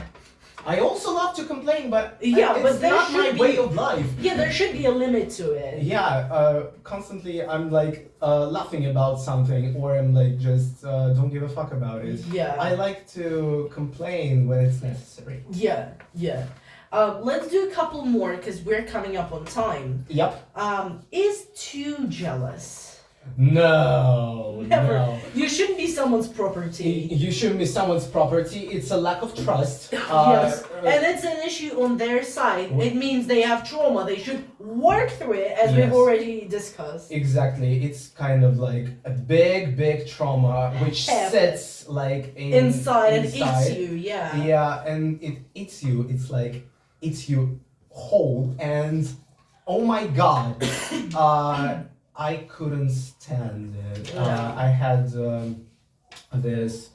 I also love to complain, but Yeah, it's but there not my should be- way of life. Yeah, there should be a limit to it. Yeah, constantly I'm like laughing about something, or I'm like just don't give a fuck about it. Yeah. I like to complain when it's necessary. Yeah, yeah. Let's do a couple more because we're coming up on time. Yep. Is too jealous? No. Never. No. You shouldn't be someone's property. You shouldn't be someone's property. It's a lack of trust. Yes, and it's an issue on their side. Wh- It means they have trauma. They should work through it, as we've Yes. already discussed. Exactly. It's kind of like a big trauma which Heavy. sits like Inside and inside. eats you, yeah. Yeah, and it eats you. It's like eats you whole, and oh my god, I couldn't stand it. Yeah. I had this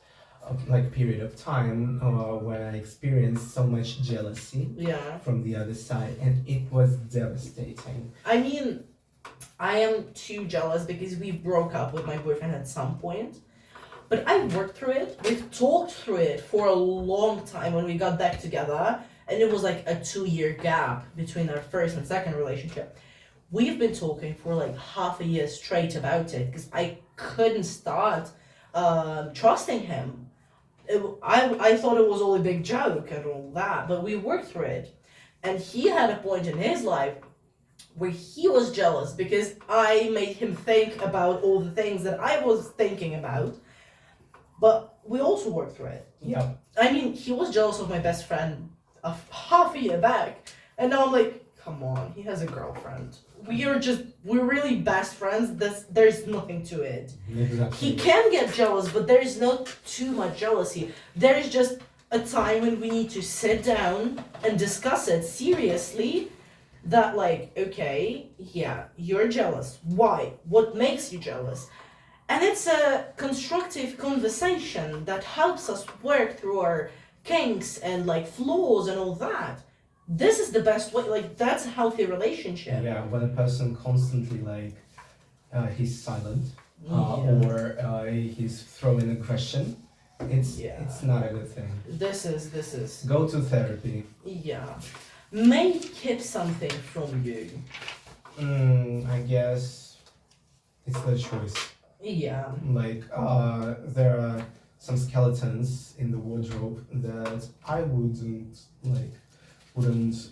like period of time when I experienced so much jealousy Yeah. from the other side, and it was devastating. I mean, I am too jealous because we broke up with my boyfriend at some point. But I worked through it. We've talked through it for a long time when we got back together. And it was like a 2-year gap between our first and second relationship. We've been talking for like half a year straight about it because I couldn't start trusting him. I thought it was all a big joke and all that, but we worked through it. And he had a point in his life where he was jealous because I made him think about all the things that I was thinking about. But we also worked through it. Yeah. I mean, he was jealous of my best friend half a year back. And now I'm like, come on, he has a girlfriend. We're really best friends. There's nothing to it. Exactly. He can get jealous, but there is not too much jealousy. There is just a time when we need to sit down and discuss it seriously. That like, okay, yeah, you're jealous. Why? What makes you jealous? And it's a constructive conversation that helps us work through our kinks and like flaws and all that. This is the best way, like that's a healthy relationship. Yeah, when a person constantly like he's silent Yeah. or he's throwing aggression, it's not a good thing. This is Go to therapy. yeah. May keep something from you. I guess it's their choice. Yeah. Like there are some skeletons in the wardrobe that I wouldn't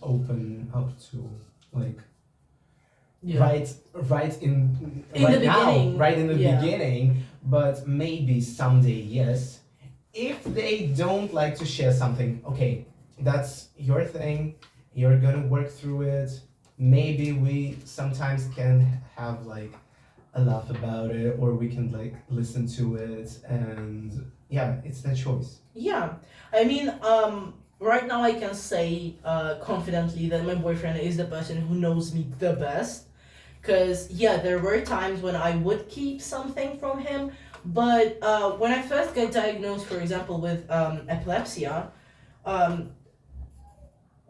open up to, like Yeah. right in In right the now, beginning, right in the yeah. beginning, but maybe someday, yes. If they don't like to share something, okay, that's your thing. You're gonna work through it. Maybe we sometimes can have like a laugh about it, or we can like listen to it, and yeah, it's their choice. Yeah. I mean, right now I can say confidently that my boyfriend is the person who knows me the best. Because, yeah, there were times when I would keep something from him, but when I first got diagnosed, for example, with epilepsy,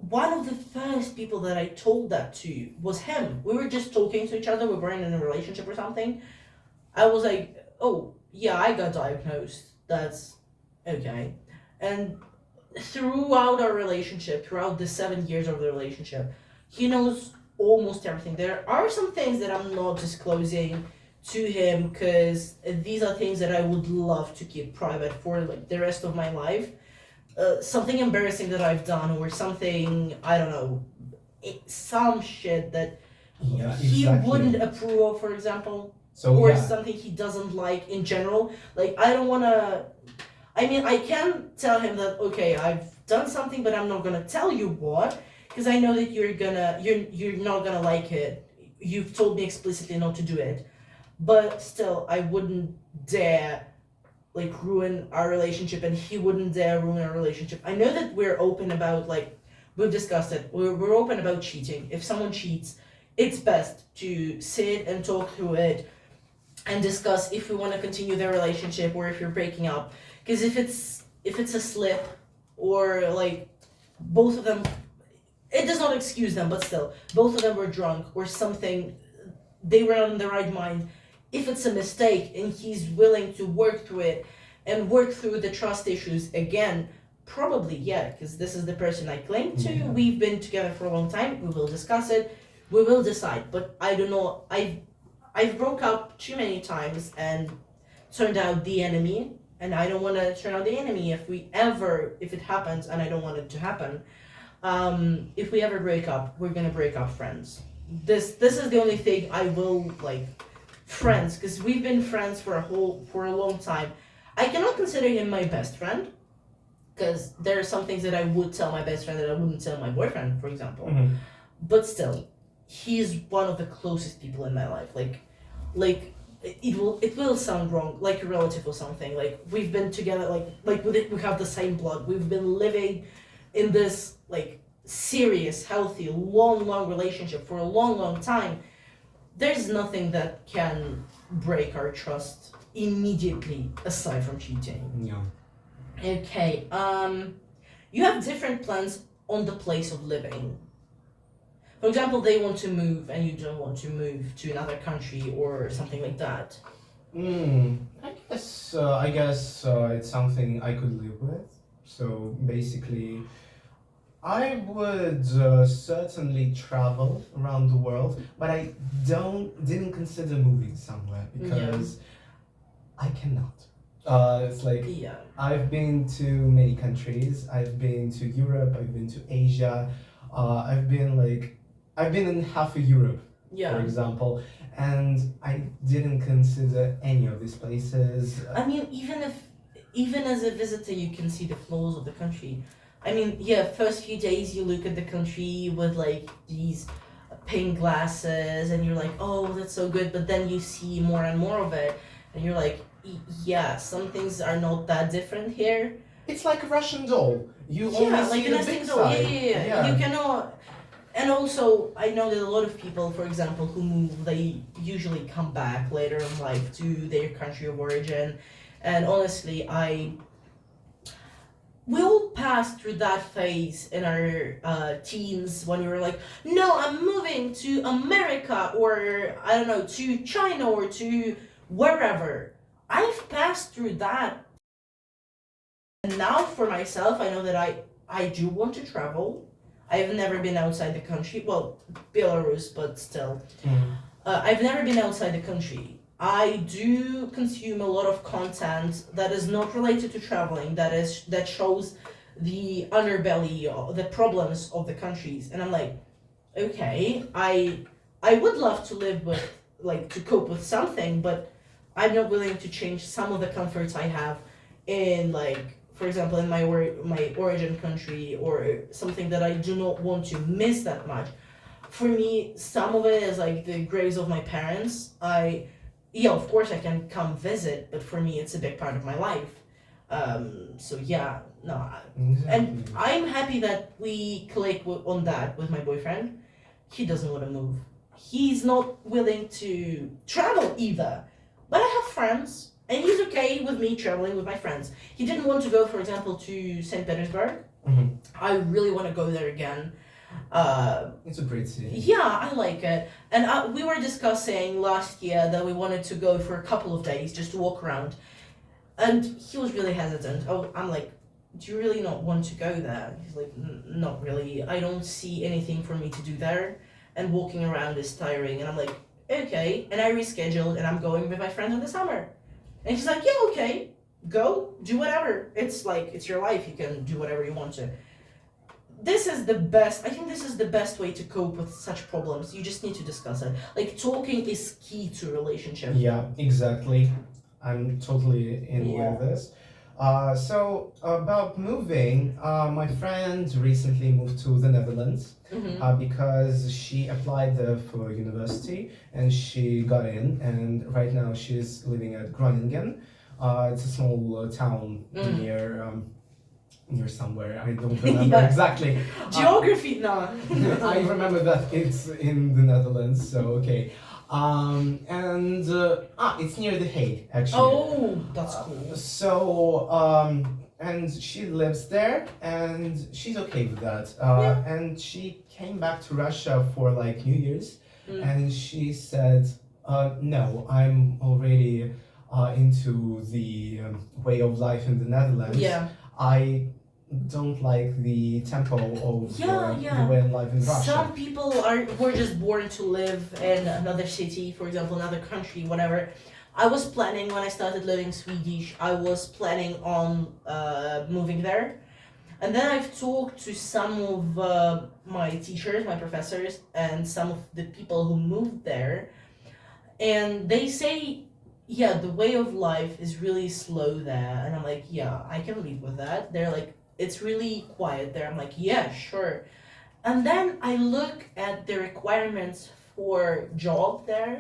one of the first people that I told that to was him. We were just talking to each other, we weren't in a relationship or something. I was like, oh, yeah, I got diagnosed. That's okay. And throughout our relationship, throughout the 7 years of the relationship, he knows almost everything. There are some things that I'm not disclosing to him because these are things that I would love to keep private for like the rest of my life. Something embarrassing that I've done or something, I don't know, some shit that Yeah, he exactly. wouldn't approve of, for example, So or yeah, something he doesn't like in general. Like, I don't want to, I mean, I can tell him that, okay, I've done something, but I'm not going to tell you what, because I know that you're not going to like it. You've told me explicitly not to do it. But still, I wouldn't dare like ruin our relationship, and he wouldn't dare ruin our relationship. I know that we're open about, like, we've discussed it, we're open about cheating. If someone cheats, it's best to sit and talk through it and discuss if we want to continue their relationship or if you're breaking up. Because if it's a slip or like both of them, it does not excuse them, but still, both of them were drunk or something. They were not in the right mind. If it's a mistake and he's willing to work through it and work through the trust issues again, probably yeah, because this is the person I cling to. Yeah. We've been together for a long time. We will discuss it. We will decide. But I don't know. I've broke up too many times and turned out the enemy, and I don't want to turn out the enemy if it happens, and I don't want it to happen. If we ever break up, we're gonna break up friends. This is the only thing I will like, friends, because we've been friends for a long time. I cannot consider him my best friend, because there are some things that I would tell my best friend that I wouldn't tell my boyfriend, for example. Mhm. But still, he's one of the closest people in my life. Like it will sound wrong, like a relative or something. Like we've been together, we have the same blood. We've been living in this like serious, healthy, long relationship for a long time. There's nothing that can break our trust immediately aside from cheating. Yeah. Okay, you have different plans on the place of living. For example, they want to move and you don't want to move to another country or something like that. I guess it's something I could live with. So basically, I would certainly travel around the world, but I didn't consider moving somewhere because I cannot. It's like Yeah. I've been to many countries. I've been to Europe. I've been to Asia. I've been in half of Europe, for Yeah. example, and I didn't consider any of these places. I mean, even as a visitor, you can see the flaws of the country. I mean, yeah, first few days you look at the country with like these pink glasses and you're like, oh, that's so good, but then you see more and more of it and you're like, yeah, some things are not that different here. It's like a Russian doll. You Yeah, only like see an the nesting big doll. side. Yeah. You cannot. And also, I know that a lot of people, for example, who move, they usually come back later in life to their country of origin. And honestly, we all passed through that phase in our teens when we were like, no, I'm moving to America or I don't know, to China or to wherever. I've passed through that. And now for myself, I know that I do want to travel. I've never been outside the country. Well, Belarus, but still. I've never been outside the country. I do consume a lot of content that is not related to traveling, that shows the underbelly, the problems of the countries, and I'm like, okay, I would love to live with, like, to cope with something, but I'm not willing to change some of the comforts I have in, like, for example, in my origin country, or something that I do not want to miss that much. For me, some of it is like the graves of my parents. Yeah, of course I can come visit, but for me it's a big part of my life. So yeah, no, and I'm happy that we click on that with my boyfriend. He doesn't want to move. He's not willing to travel either. But I have friends, and he's okay with me traveling with my friends. He didn't want to go, for example, to St. Petersburg. Mhm. I really want to go there again. It's a great city. Yeah, I like it. And we were discussing last year that we wanted to go for a couple of days just to walk around. And he was really hesitant. Oh, I'm like, do you really not want to go there? He's like, not really. I don't see anything for me to do there. And walking around is tiring. And I'm like, okay. And I rescheduled and I'm going with my friends in the summer. And he's like, yeah, okay. Go, do whatever. It's like, it's your life. You can do whatever you want to. This is the best. I think this is the best way to cope with such problems. You just need to discuss it. Like, talking is key to a relationship. Yeah, exactly. I'm totally in Yeah. with this. So about moving, my friend recently moved to the Netherlands because she applied there for university and she got in, and right now she's living at Groningen. It's a small town near somewhere. I don't remember Yeah. exactly. Geography, no. I remember that it's in the Netherlands, so okay. It's near The Hague, actually. Oh, that's cool. So, and she lives there, and she's okay with that. And she came back to Russia for like New Year's, and she said, "No, I'm already into the way of life in the Netherlands. Yeah. I don't like the tempo of Yeah, the way of life in Russia." Some people were just born to live in another city, for example, another country, whatever. I was planning when I started learning Swedish. I was planning on moving there, and then I've talked to some of my teachers, my professors, and some of the people who moved there, and they say, yeah, the way of life is really slow there, and I'm like, yeah, I can live with that. They're like, it's really quiet there. I'm like, yeah, sure. And then I look at the requirements for job there.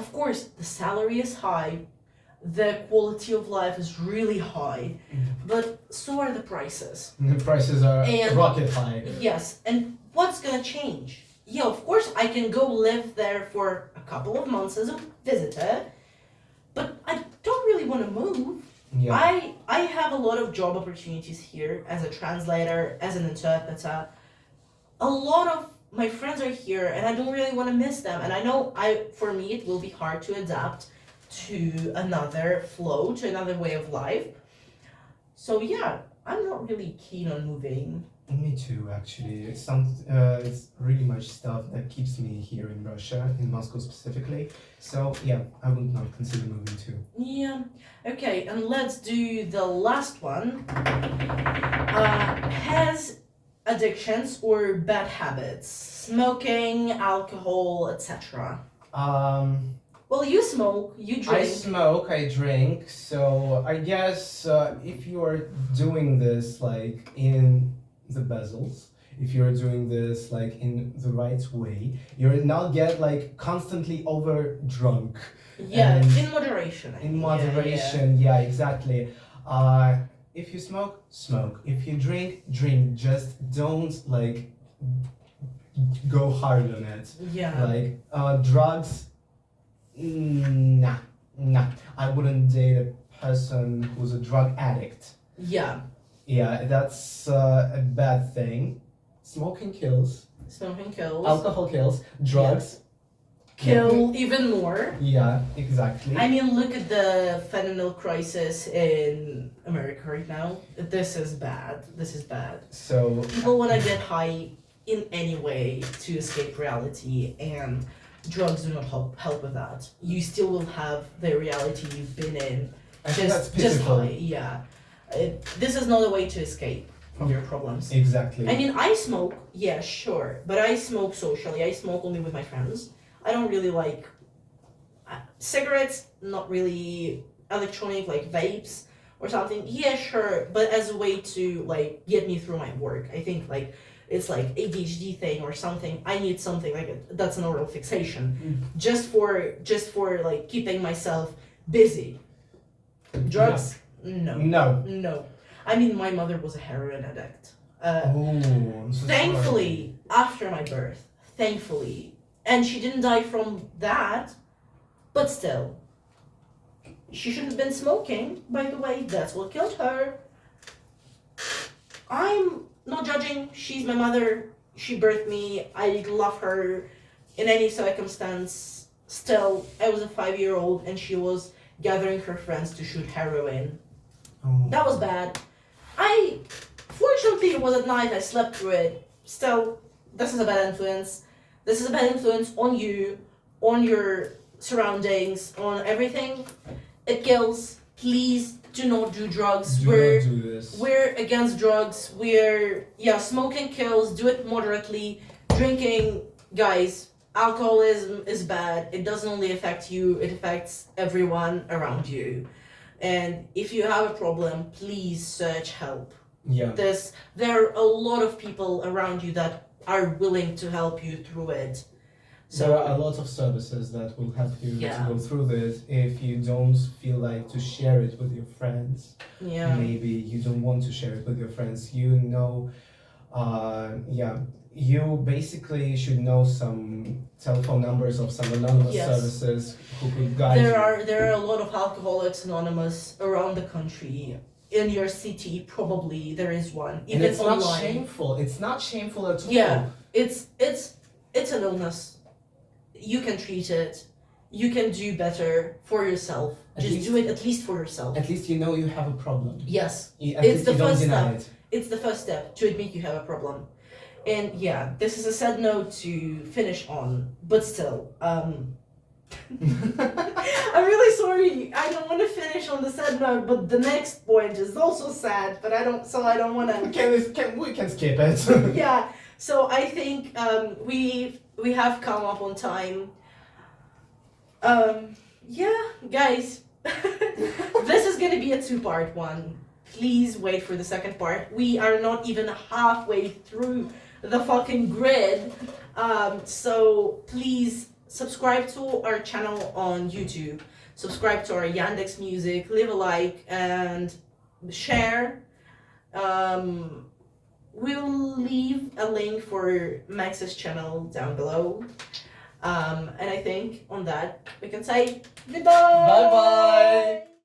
Of course, the salary is high, the quality of life is really high, but so are the prices. The prices are And- rocket high. Yes, and what's gonna change? Yeah, of course, I can go live there for a couple of months as a visitor, but I don't really want to move. Yeah. I have a lot of job opportunities here as a translator, as an interpreter. A lot of my friends are here and I don't really want to miss them. And I know for me it will be hard to adapt to another flow, to another way of life. So yeah, I'm not really keen on moving. Me too, actually. It's really much stuff that keeps me here in Russia, in Moscow specifically. So yeah, I would not consider moving too. Yeah. Okay, and let's do the last one. Has addictions or bad habits, smoking, alcohol, etc. Well, you smoke, you I drink. smoke, I drink. So I guess if you are doing this like in the bezels, if you're doing this like in the right way, you're not get like constantly over drunk. Yeah, and in moderation. I In think. moderation, yeah, exactly. If you smoke, smoke. If you drink, drink. Just don't like go hard on it. Yeah. Like drugs, nah, nah. I wouldn't date a person who's a drug addict. Yeah. Yeah, that's a bad thing. Smoking kills. Smoking kills. Alcohol kills. Drugs Kill even more. Yeah, exactly. I mean, look at the fentanyl crisis in America right now. This is bad. This is bad. So People want to get high in any way to escape reality, and drugs do not help with that. You still will have the reality you've been in, I think that's just pitiful. high. Yeah, this is not a way to escape from your problems. Exactly. I mean, I smoke, yeah, sure, but I smoke socially. I smoke only with my friends. I don't really like cigarettes, not really electronic, like vapes or something. Yeah, sure, but as a way to like get me through my work. I think like it's like ADHD thing or something. I need something like that's an oral fixation, just for like keeping myself busy. Drugs, no, No. no. I mean, my mother was a heroin addict. Oh, I'm so Thankfully, after my birth, thankfully, and she didn't die from that, but still, she shouldn't have been smoking, by the way, that's what killed her. I'm not judging, she's my mother, she birthed me, I love her in any circumstance. Still, I was a 5-year-old and she was gathering her friends to shoot heroin. sorry. That was bad. Fortunately, it was at night, I slept through it. Still, this is a bad influence. This is a bad influence on you, on your surroundings, on everything. It kills. Please do not do drugs. Do not do this. We're against drugs. Smoking kills. Do it moderately. Drinking, guys, alcoholism is bad. It doesn't only affect you, it affects everyone around you. And if you have a problem, please search help. Yeah. There are a lot of people around you that are willing to help you through it. There are a lot of services that will help you Yeah. to go through this. If you don't feel like to share it with your friends, Yeah. maybe you don't want to share it with your friends, you basically should know some telephone numbers of some anonymous Yes. services who could guide you. There are a lot of Alcoholics Anonymous around the country. in your city, probably there is one. And Even it's not online. shameful. It's not shameful at all. Yeah, it's an illness. You can treat it. You can do better for yourself. At Just least- do it at least for yourself. At least you know you have a problem. Yes, At It's least the you don't first deny step. it. it's the first step to admit you have a problem. And yeah, this is a sad note to finish on, but still, I'm really sorry. I don't want to finish on the sad note, but the next point is also sad. But I don't want to. we can skip it. Yeah. So I think we have come up on time. Yeah, guys, this is gonna be a two-part one. Please wait for the second part. We are not even halfway through the fucking grid. So please subscribe to our channel on YouTube. Subscribe to our Yandex Music. Leave a like and share. We'll leave a link for Max's channel down below. And I think on that we can say goodbye. Bye bye.